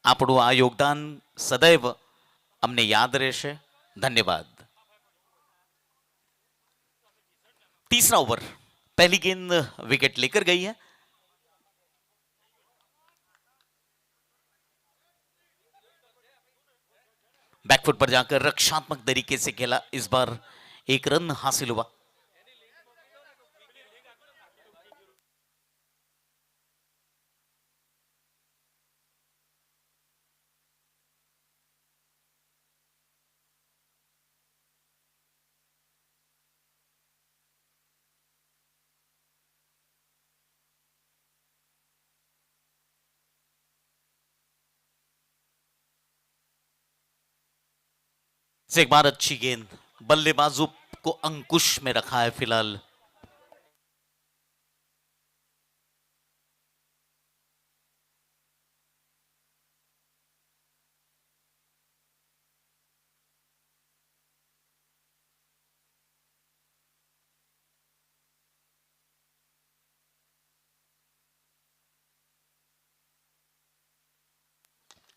આપણું આ યોગદાન સદૈવ અમને યાદ રહેશે. ધન્યવાદ. तीसरा ओवर, पहली गेंद विकेट लेकर गई है. बैकफुट पर जाकर रक्षात्मक तरीके से खेला, इस बार एक रन हासिल हुआ. से एक बार अच्छी गेंद, बल्लेबाजों को अंकुश में रखा है फिलहाल.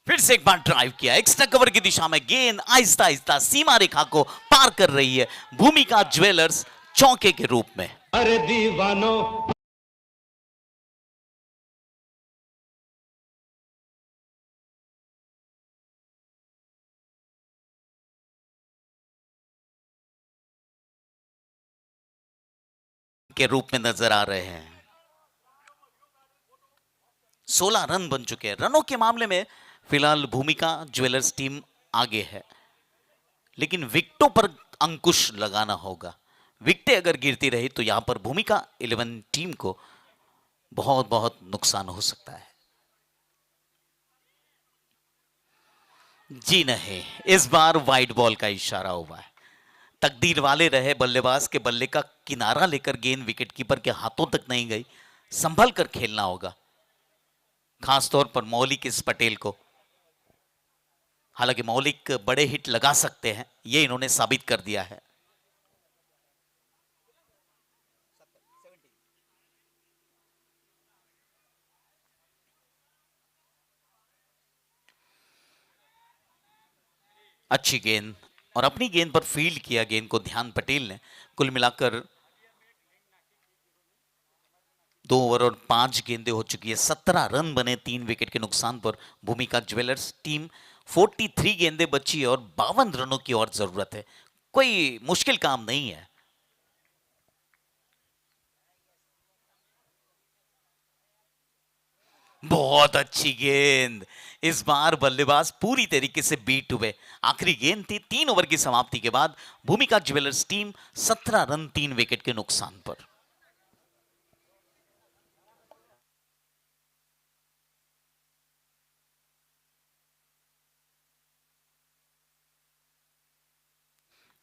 फिर से एक बार ड्राइव किया एक्स्ट्रा कवर की दिशा में, गेंद आहिस्ता आहिस्ता सीमा रेखा को पार कर रही है भूमिका ज्वेलर्स चौके के रूप में. अरे दीवानो के रूप में नजर आ रहे हैं. 16 रन बन चुके हैं. रनों के मामले में फिलहाल भूमिका ज्वेलर्स टीम आगे है, लेकिन विकेटों पर अंकुश लगाना होगा. विकेटें अगर गिरती रही तो यहां पर भूमिका 11 टीम को बहुत बहुत नुकसान हो सकता है. जी नहीं, इस बार वाइड बॉल का इशारा हुआ है. तकदीर वाले रहे, बल्लेबाज के बल्ले का किनारा लेकर गेंद विकेटकीपर के हाथों तक नहीं गई. संभल कर खेलना होगा, खासतौर पर मौलिक इस पटेल को. हालांकि मौलिक बड़े हिट लगा सकते हैं, ये इन्होंने साबित कर दिया है. अच्छी गेंद और अपनी गेंद पर फील्ड किया गेंद को ध्यान पटेल ने. कुल मिलाकर 2 ओवर और 5 गेंदें हो चुकी है. 17 रन बने 3 विकेट के नुकसान पर. भूमिका ज्वेलर्स टीम 43 गेंदें बची और 52 रनों की और जरूरत है. कोई मुश्किल काम नहीं है. बहुत अच्छी गेंद। इस बार बल्लेबाज पूरी तरीके से बीट हुए। आखिरी गेंद थी 3 ओवर की समाप्ति के बाद। भूमिका ज्वेलर्स टीम 17 रन 3 विकेट के नुकसान पर।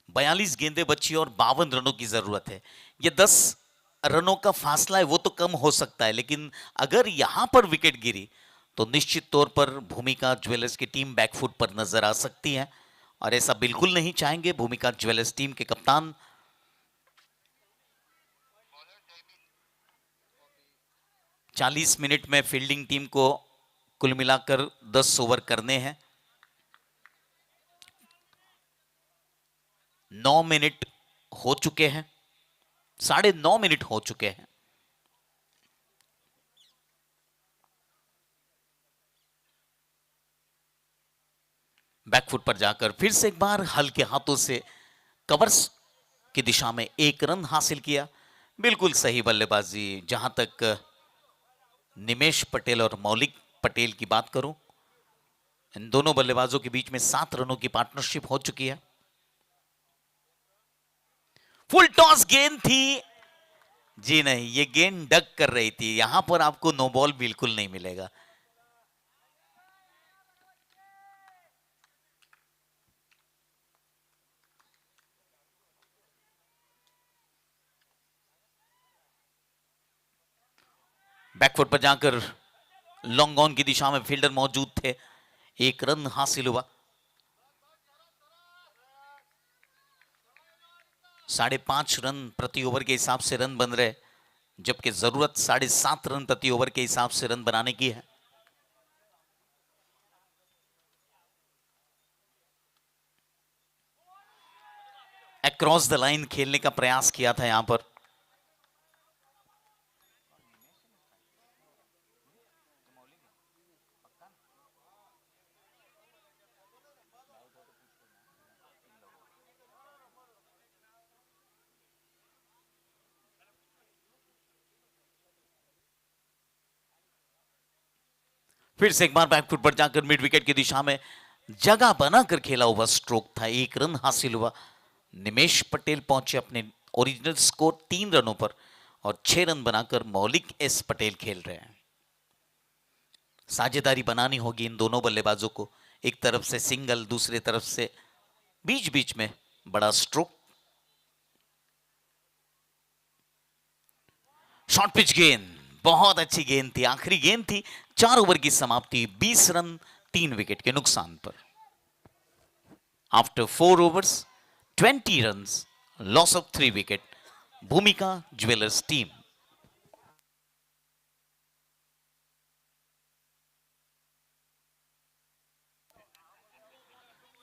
बयालीस गेंदें बची और 52 रनों की जरूरत है। ये 10 रनों का फासला है वो तो कम हो सकता है, लेकिन अगर यहां पर विकेट गिरी तो निश्चित तौर पर भूमिका ज्वेलर्स की टीम बैकफुट पर नजर आ सकती है, और ऐसा बिल्कुल नहीं चाहेंगे भूमिका ज्वेलर्स टीम के कप्तान। 40 मिनट में फील्डिंग टीम को कुल मिलाकर 10 ओवर करने हैं। 9 मिनट हो चुके हैं, 9.5 मिनट हो चुके हैं। बैकफुट पर जाकर फिर से एक बार हल्के हाथों से कवर्स की दिशा में 1 रन हासिल किया। बिल्कुल सही बल्लेबाजी। जहां तक निमेश पटेल और मौलिक पटेल की बात करूं, इन दोनों बल्लेबाजों के बीच में 7 रनों की पार्टनरशिप हो चुकी है। फुल टॉस गेंद थी। जी नहीं, ये गेंद डक कर रही थी। यहां पर आपको नो बॉल बिल्कुल नहीं मिलेगा। बैकफुट पर जाकर लॉन्ग ऑन की दिशा में फील्डर मौजूद थे। 1 रन हासिल हुआ। 5.5 रन प्रति ओवर के हिसाब से रन बन रहे, जबकि जरूरत 7.5 रन प्रति ओवर के हिसाब से रन बनाने की है। अक्रॉस द लाइन खेलने का प्रयास किया था यहां पर। फिर से एक बार बैकफुट पर जाकर मिड विकेट की दिशा में जगह बनाकर खेला हुआ स्ट्रोक था। 1 रन हासिल हुआ। निमेश पटेल पहुंचे अपने ओरिजिनल स्कोर 3 रनों पर, और 6 रन बनाकर मौलिक एस पटेल खेल रहे हैं। साझेदारी बनानी होगी इन दोनों बल्लेबाजों को। एक तरफ से सिंगल, दूसरी तरफ से बीच बीच में बड़ा स्ट्रोक। शॉर्ट पिच गेंद, बहुत अच्छी गेंद थी। आखिरी गेंद थी। 4 ओवर की समाप्ति, 20 रन 3 विकेट के नुकसान पर। After 4 overs, 20 runs, loss of 3 wicket, Bhumika jewellers team.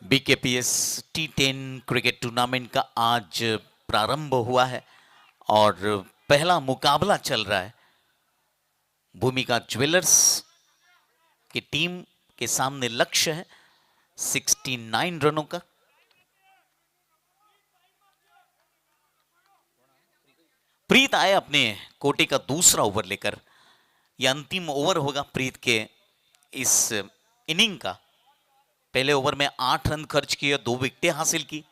BKPS T10 cricket tournament का आज प्रारंभ हुआ है और पहला मुकाबला चल रहा है। भूमिका ज्वेलर्स की टीम के सामने लक्ष्य है 69 रनों का। प्रीत आए अपने कोटे का दूसरा ओवर लेकर। यह अंतिम ओवर होगा प्रीत के इस इनिंग का। पहले ओवर में 8 रन खर्च किए, 2 विकेटें हासिल की।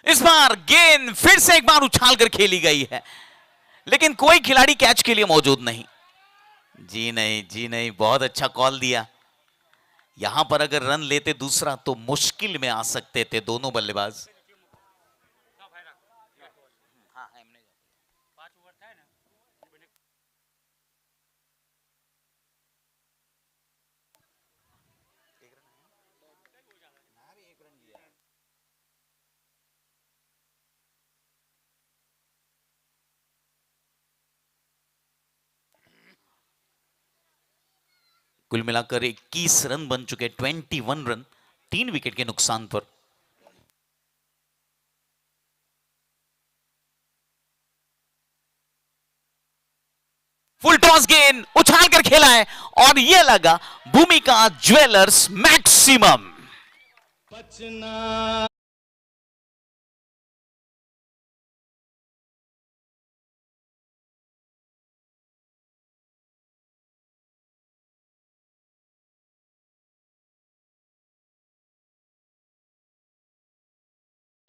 इस बार गेंद फिर से एक बार उछाल कर खेली गई है, लेकिन कोई खिलाड़ी कैच के लिए मौजूद नहीं। जी नहीं, जी नहीं, बहुत अच्छा कॉल दिया। यहां पर अगर रन लेते दूसरा तो मुश्किल में आ सकते थे दोनों बल्लेबाज। कुल मिलाकर 21 रन बन चुके, 21 रन 3 विकेट के नुकसान पर। फुल टॉस गेंद उछाल कर खेला है और यह लगा भूमिका ज्वेलर्स मैक्सिमम।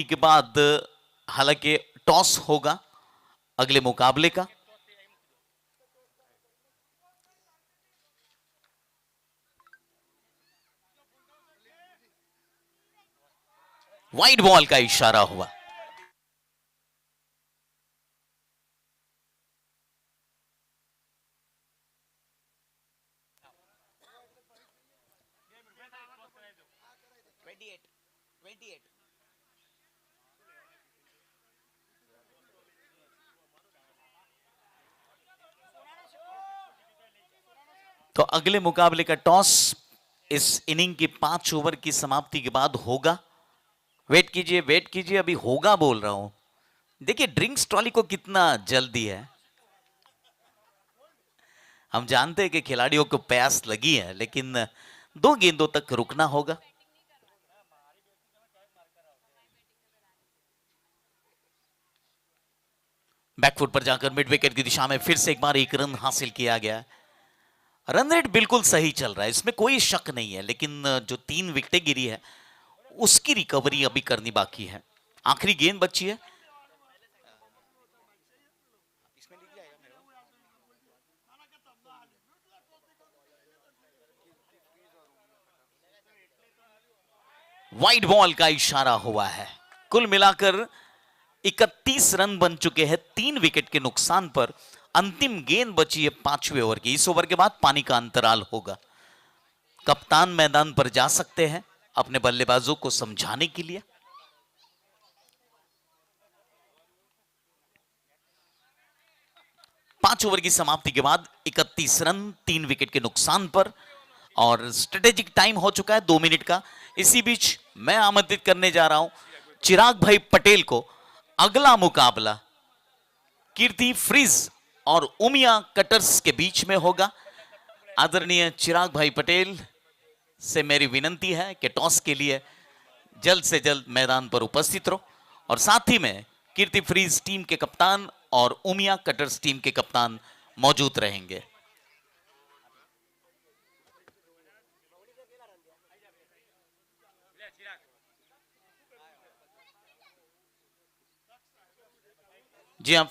के बाद हालांकि टॉस होगा अगले मुकाबले का। वाइड बॉल का इशारा हुआ। तो अगले मुकाबले का टॉस इस इनिंग की 5 ओवर की समाप्ति के बाद होगा। वेट कीजिए, अभी होगा बोल रहा हूं। देखिए ड्रिंक्स ट्रॉली को कितना जल्दी है। हम जानते हैं कि खिलाड़ियों को प्यास लगी है, लेकिन 2 गेंदों तक रुकना होगा। बैकफुट पर जाकर मिड विकेट की दिशा में फिर से एक बार 1 रन हासिल किया गया। रन रेट बिल्कुल सही चल रहा है, इसमें कोई शक नहीं है, लेकिन जो 3 विकेटें गिरी है उसकी रिकवरी अभी करनी बाकी है। आखिरी गेंद बची है। वाइड बॉल का इशारा हुआ है। कुल मिलाकर 31 रन बन चुके हैं 3 विकेट के नुकसान पर। अंतिम गेंद बची है 5वें ओवर की। इस ओवर के बाद पानी का अंतराल होगा। कप्तान मैदान पर जा सकते हैं अपने बल्लेबाजों को समझाने के लिए। पांच ओवर की समाप्ति के बाद 31 रन 3 विकेट के नुकसान पर और स्ट्रेटेजिक टाइम हो चुका है 2 मिनट का। इसी बीच मैं आमंत्रित करने जा रहा हूं चिराग भाई पटेल को। अगला मुकाबला कीर्ति फ्रीज और उमिया कटर्स के बीच में होगा। आदरणीय चिराग भाई पटेल से मेरी विनती है कि टॉस के लिए जल्द से जल्द मैदान पर उपस्थित रहो और साथ ही में कीर्ति फ्रीज टीम के कप्तान और उमिया कटर्स टीम के कप्तान मौजूद रहेंगे। जी हाँ,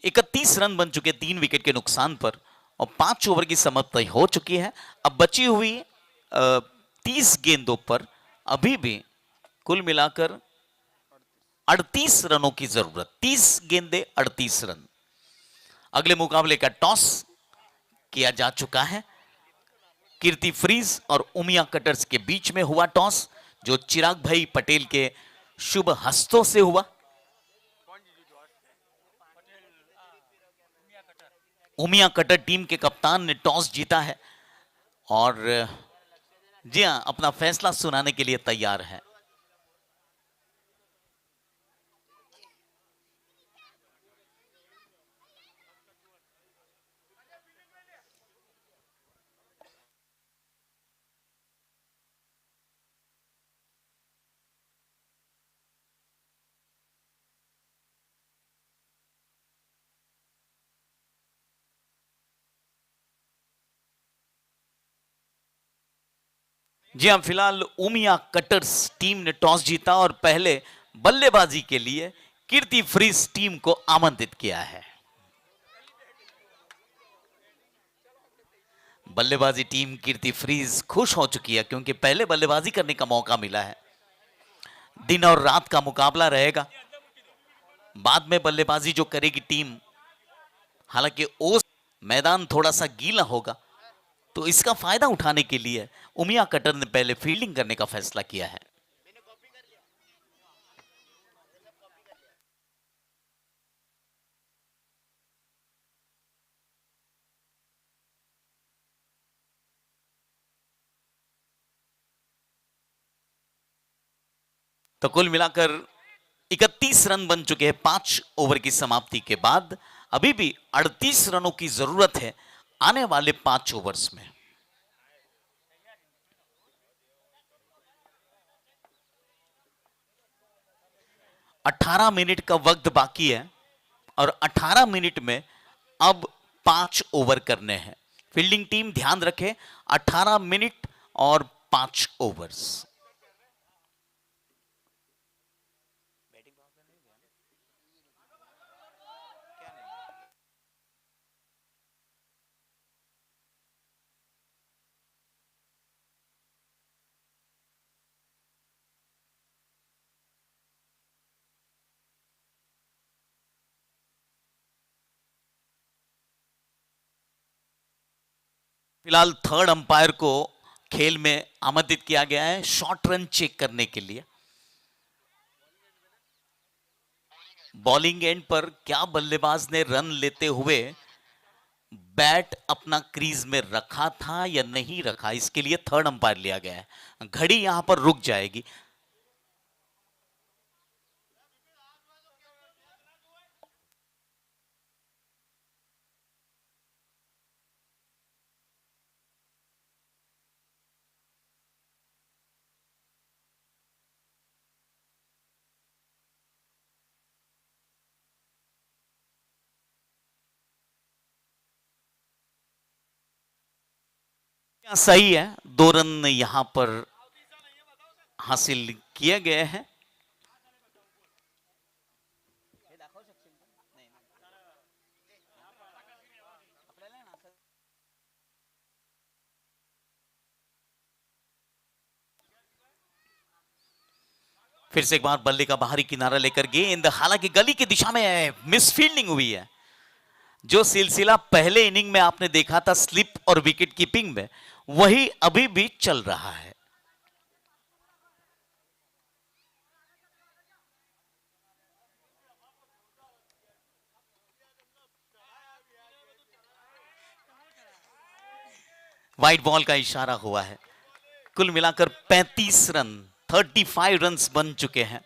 31 रन बन चुके 3 विकेट के नुकसान पर और 5 ओवर की समाप्ति हो चुकी है। अब बची हुई 30 गेंदों पर अभी भी कुल मिलाकर 38 रनों की जरूरत। 30 गेंदे 38 रन। अगले मुकाबले का टॉस किया जा चुका है। कीर्ति फ्रीज और उमिया कटर्स के बीच में हुआ टॉस, जो चिराग भाई पटेल के शुभ हस्तों से हुआ। उमिया कटर टीम के कप्तान ने टॉस जीता है और जी हां, अपना फैसला सुनाने के लिए तैयार है। जी हां, फिलहाल उमिया कटर्स टीम ने टॉस जीता और पहले बल्लेबाजी के लिए कीर्ति फ्रीज टीम को आमंत्रित किया है। बल्लेबाजी टीम कीर्ति फ्रीज खुश हो चुकी है क्योंकि पहले बल्लेबाजी करने का मौका मिला है। दिन और रात का मुकाबला रहेगा। बाद में बल्लेबाजी जो करेगी टीम, हालांकि ओस मैदान थोड़ा सा गीला होगा, तो इसका फायदा उठाने के लिए उमिया कटर ने पहले फील्डिंग करने का फैसला किया है। तो कुल मिलाकर 31 रन बन चुके हैं 5 ओवर की समाप्ति के बाद। अभी भी 38 रनों की जरूरत है आने वाले 5 ओवर्स में। अठारह मिनट का वक्त बाकी है और 18 मिनट में अब 5 ओवर करने हैं। फील्डिंग टीम ध्यान रखे, 18 मिनट और 5 ओवर्स। फिलहाल थर्ड अंपायर को खेल में आमंत्रित किया गया है शॉर्ट रन चेक करने के लिए। बॉलिंग एंड पर क्या बल्लेबाज ने रन लेते हुए बैट अपना क्रीज में रखा था या नहीं रखा, इसके लिए थर्ड अंपायर लिया गया है। घड़ी यहां पर रुक जाएगी। सही है, 2 रन यहां पर हासिल किए गए हैं। फिर से एक बार बल्ले का बाहरी किनारा लेकर गेंद, हालांकि गली की दिशा में मिस फील्डिंग हुई है। जो सिलसिला पहले इनिंग में आपने देखा था स्लिप और विकेट कीपिंग में, वही अभी भी चल रहा है। वाइट बॉल का इशारा हुआ है। कुल मिलाकर 35 रन, 35 रन्स बन चुके हैं।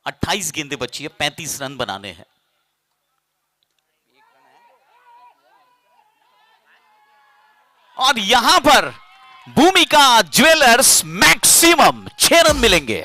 28 गेंदें बची है, 35 रन बनाने हैं। और यहां पर भूमिका ज्वेलर्स मैक्सिमम 6 रन मिलेंगे।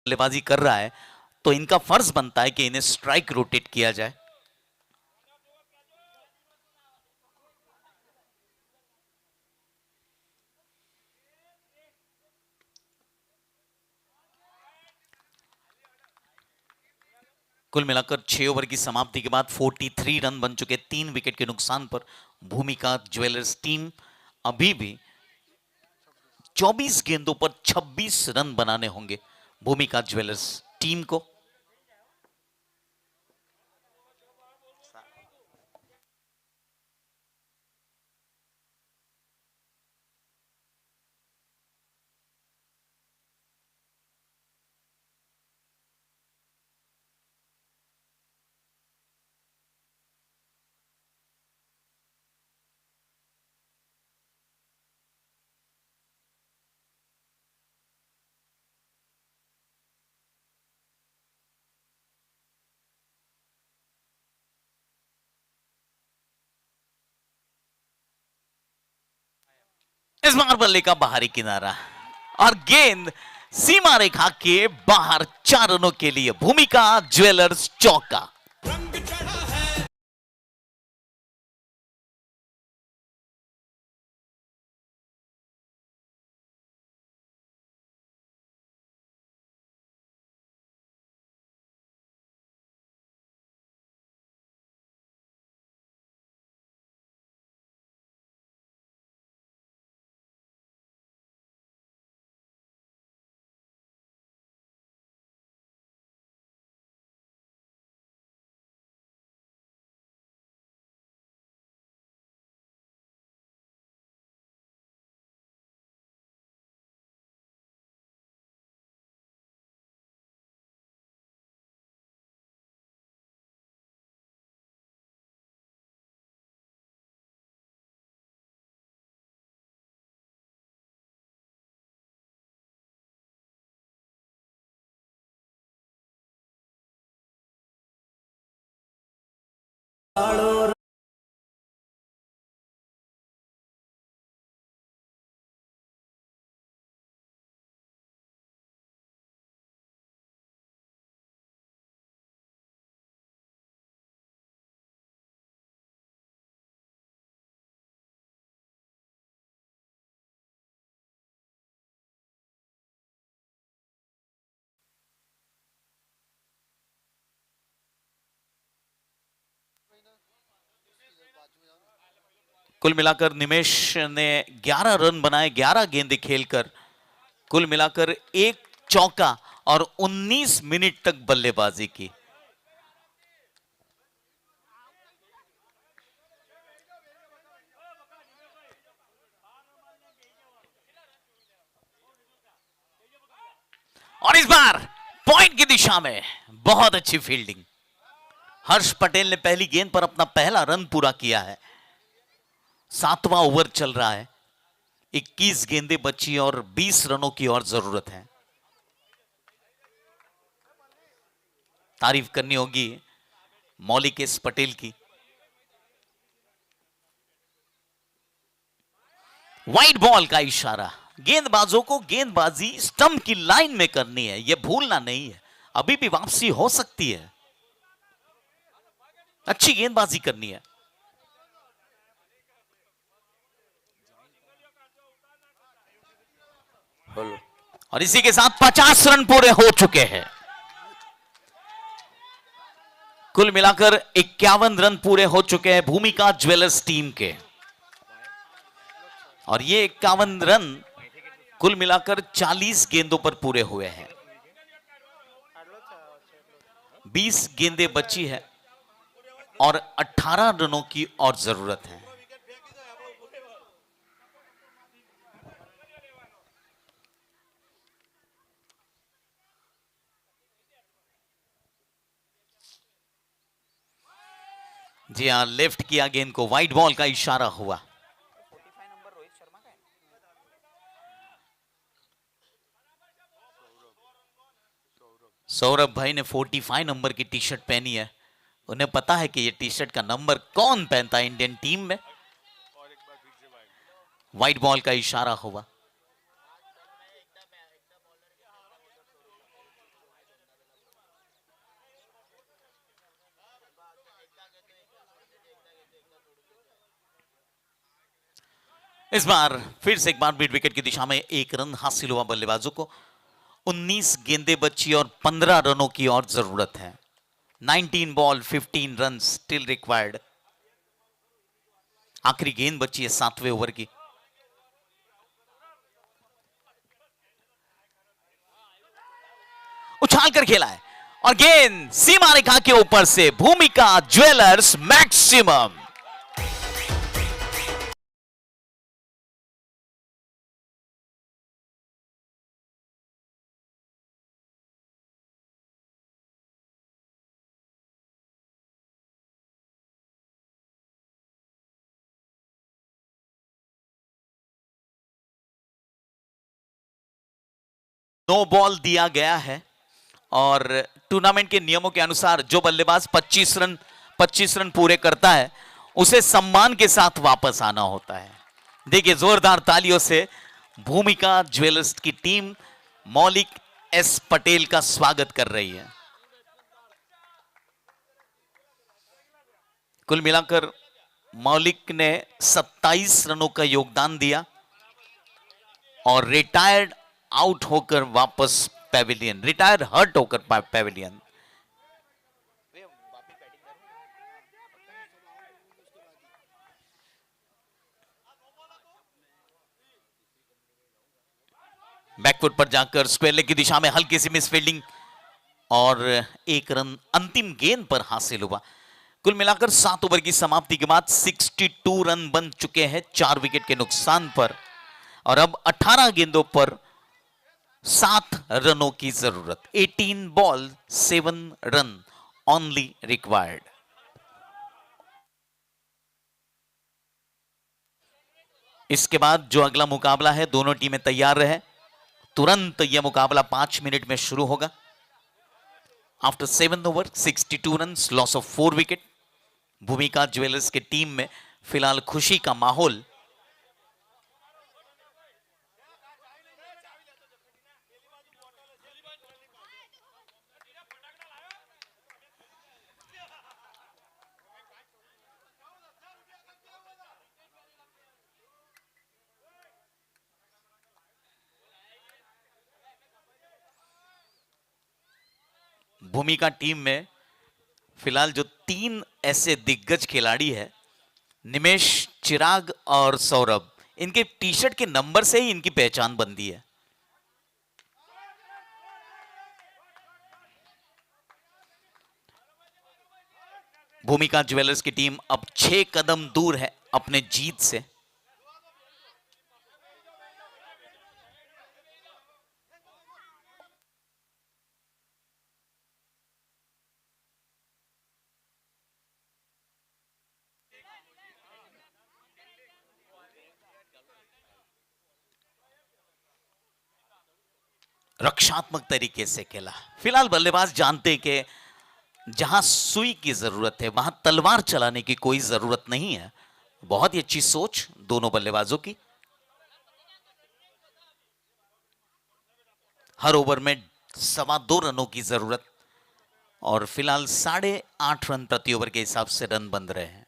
बल्लेबाजी कर रहा है तो इनका फर्ज बनता है कि इन्हें स्ट्राइक रोटेट किया जाए। कुल मिलाकर 6 ओवर की समाप्ति के बाद 43 रन बन चुके, 3 विकेट के नुकसान पर भूमिका ज्वेलर्स टीम अभी भी 24 गेंदों पर 26 रन बनाने होंगे भूमिका ज्वेलर्स टीम को। इस बार बल्ले का बाहरी किनारा और गेंद सीमा रेखा के बाहर, 4 रनों के लिए भूमिका ज्वेलर्स चौका। कुल मिलाकर निमेश ने 11 रन बनाए 11 गेंदें खेलकर, कुल मिलाकर एक चौका और 19 मिनट तक बल्लेबाजी की। और इस बार पॉइंट की दिशा में बहुत अच्छी फील्डिंग। हर्ष पटेल ने पहली गेंद पर अपना पहला रन पूरा किया है। 7वां ओवर चल रहा है, 21 गेंदें बची और 20 रनों की और जरूरत है। तारीफ करनी होगी मौलिक एस पटेल की। वाइड बॉल का इशारा। गेंदबाजों को गेंदबाजी स्टंप की लाइन में करनी है, यह भूलना नहीं है। अभी भी वापसी हो सकती है, अच्छी गेंदबाजी करनी है। और इसी के साथ 50 रन पूरे हो चुके हैं। कुल मिलाकर 51 रन पूरे हो चुके हैं भूमिका ज्वेलर्स टीम के। और ये 51 रन कुल मिलाकर 40 गेंदों पर पूरे हुए हैं। 20 गेंदें बची है और 18 रनों की और जरूरत है। जी हां, लेफ्ट किया गेंद को, वाइड बॉल का इशारा हुआ। सौरभ भाई ने 45 नंबर की टी शर्ट पहनी है। उन्हें पता है कि ये टी शर्ट का नंबर कौन पहनता है इंडियन टीम में। वाइड बॉल का इशारा हुआ। इस बार फिर से एक बार मिड विकेट की दिशा में एक रन हासिल हुआ बल्लेबाजों को। 19 गेंदें बची और 15 रनों की और जरूरत है। 19 बॉल 15 रन स्टिल रिक्वायर्ड। आखिरी गेंद बची है 7वें ओवर की। उछाल कर खेला है और गेंद सीमा रेखा के ऊपर से भूमिका ज्वेलर्स मैक्सिमम। नो बॉल दिया गया है और टूर्नामेंट के नियमों के अनुसार जो बल्लेबाज 25 रन पूरे करता है उसे सम्मान के साथ वापस आना होता है। देखिए जोरदार तालियों से भूमिका ज्वेलर्स की टीम मौलिक एस पटेल का स्वागत कर रही है। कुल मिलाकर मौलिक ने 27 रनों का योगदान दिया और रिटायर्ड आउट होकर वापस पेविलियन, रिटायर हर्ट होकर पेविलियन। बैकफुट पर जाकर स्क्वायर लेग की दिशा में हल्की सी मिस फील्डिंग और एक रन अंतिम गेंद पर हासिल हुआ। कुल मिलाकर 7 ओवर की समाप्ति के बाद 62 रन बन चुके हैं 4 विकेट के नुकसान पर और अब 18 गेंदों पर 7 रनों की जरूरत। 18 बॉल 7 रन ओनली रिक्वायर्ड। इसके बाद जो अगला मुकाबला है, दोनों टीमें तैयार रहे। तुरंत यह मुकाबला 5 मिनट में शुरू होगा। After 7 over 62 run, loss of 4 wicket. भूमिका ज्वेलर्स की टीम में फिलहाल खुशी का माहौल। भूमिका टीम में फिलहाल जो 3 ऐसे दिग्गज खिलाड़ी हैं, निमेश, चिराग और सौरभ, इनके टी शर्ट के नंबर से ही इनकी पहचान बनती है। भूमिका ज्वेलर्स की टीम अब 6 कदम दूर है अपने जीत से। रक्षात्मक तरीके से खेला। फिलहाल बल्लेबाज जानते कि जहां सुई की जरूरत है वहां तलवार चलाने की कोई जरूरत नहीं है। बहुत ही अच्छी सोच दोनों बल्लेबाजों की। हर ओवर में 2.25 रनों की जरूरत और फिलहाल 8.5 रन प्रति ओवर के हिसाब से रन बन रहे हैं।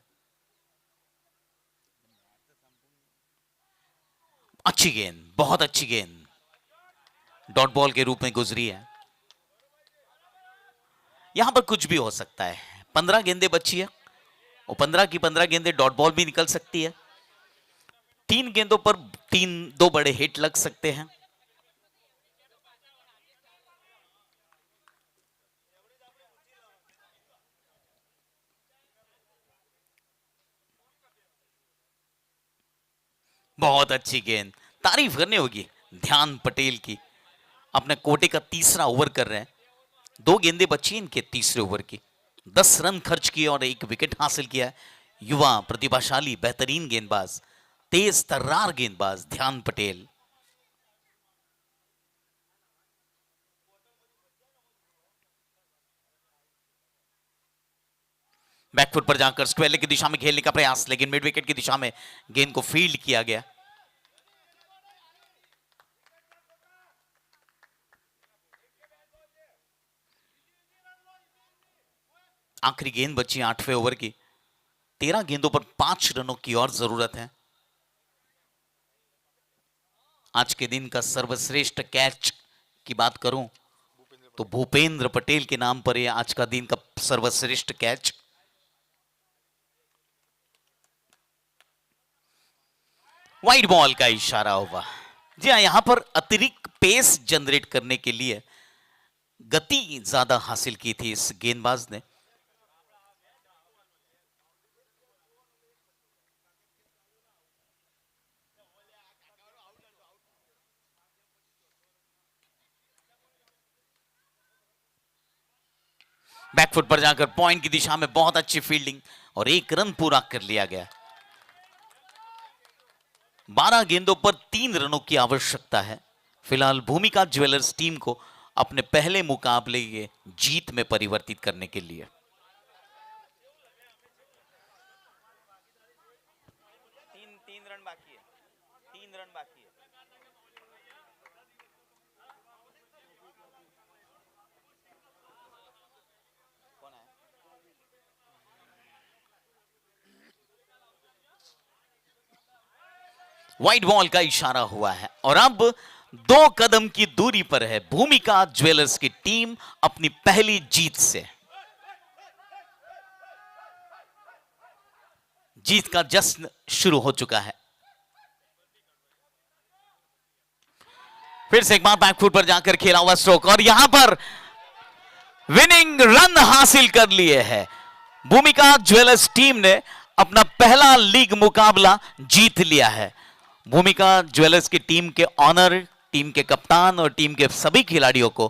अच्छी गेंद, बहुत अच्छी गेंद डॉट बॉल के रूप में गुजरी है। यहां पर कुछ भी हो सकता है। 15 गेंदें बची है और 15 की 15 गेंदें डॉट बॉल भी निकल सकती है। 3 गेंदों पर 2 बड़े हिट लग सकते हैं। बहुत अच्छी गेंद, तारीफ करनी होगी ध्यान पटेल की। अपने कोटे का तीसरा ओवर कर रहे हैं। 2 गेंदें बची इनके तीसरे ओवर की। 10 रन खर्च किए और 1 विकेट हासिल किया है। युवा, प्रतिभाशाली, बेहतरीन गेंदबाज, तेज तर्रार गेंदबाज ध्यान पटेल। बैकफुट पर जाकर स्क्वेयर लेग की दिशा में खेलने का प्रयास, लेकिन मिड विकेट की दिशा में गेंद को फील्ड किया गया। आखिरी गेंद बची 8वें ओवर की। 13 गेंदों पर 5 रनों की और जरूरत है। आज के दिन का सर्वश्रेष्ठ कैच की बात करूं तो भूपेंद्र पटेल के नाम पर यह आज का दिन का सर्वश्रेष्ठ कैच। वाइड बॉल का इशारा होगा। जी हां, यहां पर अतिरिक्त पेस जनरेट करने के लिए गति ज्यादा हासिल की थी इस गेंदबाज ने। बैकफुट पर जाकर पॉइंट की दिशा में बहुत अच्छी फील्डिंग और 1 रन पूरा कर लिया गया। 12 गेंदों पर 3 रनों की आवश्यकता है फिलहाल भूमिका ज्वेलर्स टीम को अपने पहले मुकाबले के जीत में परिवर्तित करने के लिए। तीन रन बाकी है। 3 रन बाकी है। वाइड बॉल का इशारा हुआ है और अब 2 कदम की दूरी पर है भूमिका ज्वेलर्स की टीम अपनी पहली जीत से। जीत का जश्न शुरू हो चुका है। फिर से एक बार बैकफुट पर जाकर खेला हुआ स्ट्रोक और यहां पर विनिंग रन हासिल कर लिए है। भूमिका ज्वेलर्स टीम ने अपना पहला लीग मुकाबला जीत लिया है। भूमिका ज्वेलर्स की टीम के ऑनर, टीम के कप्तान और टीम के सभी खिलाड़ियों को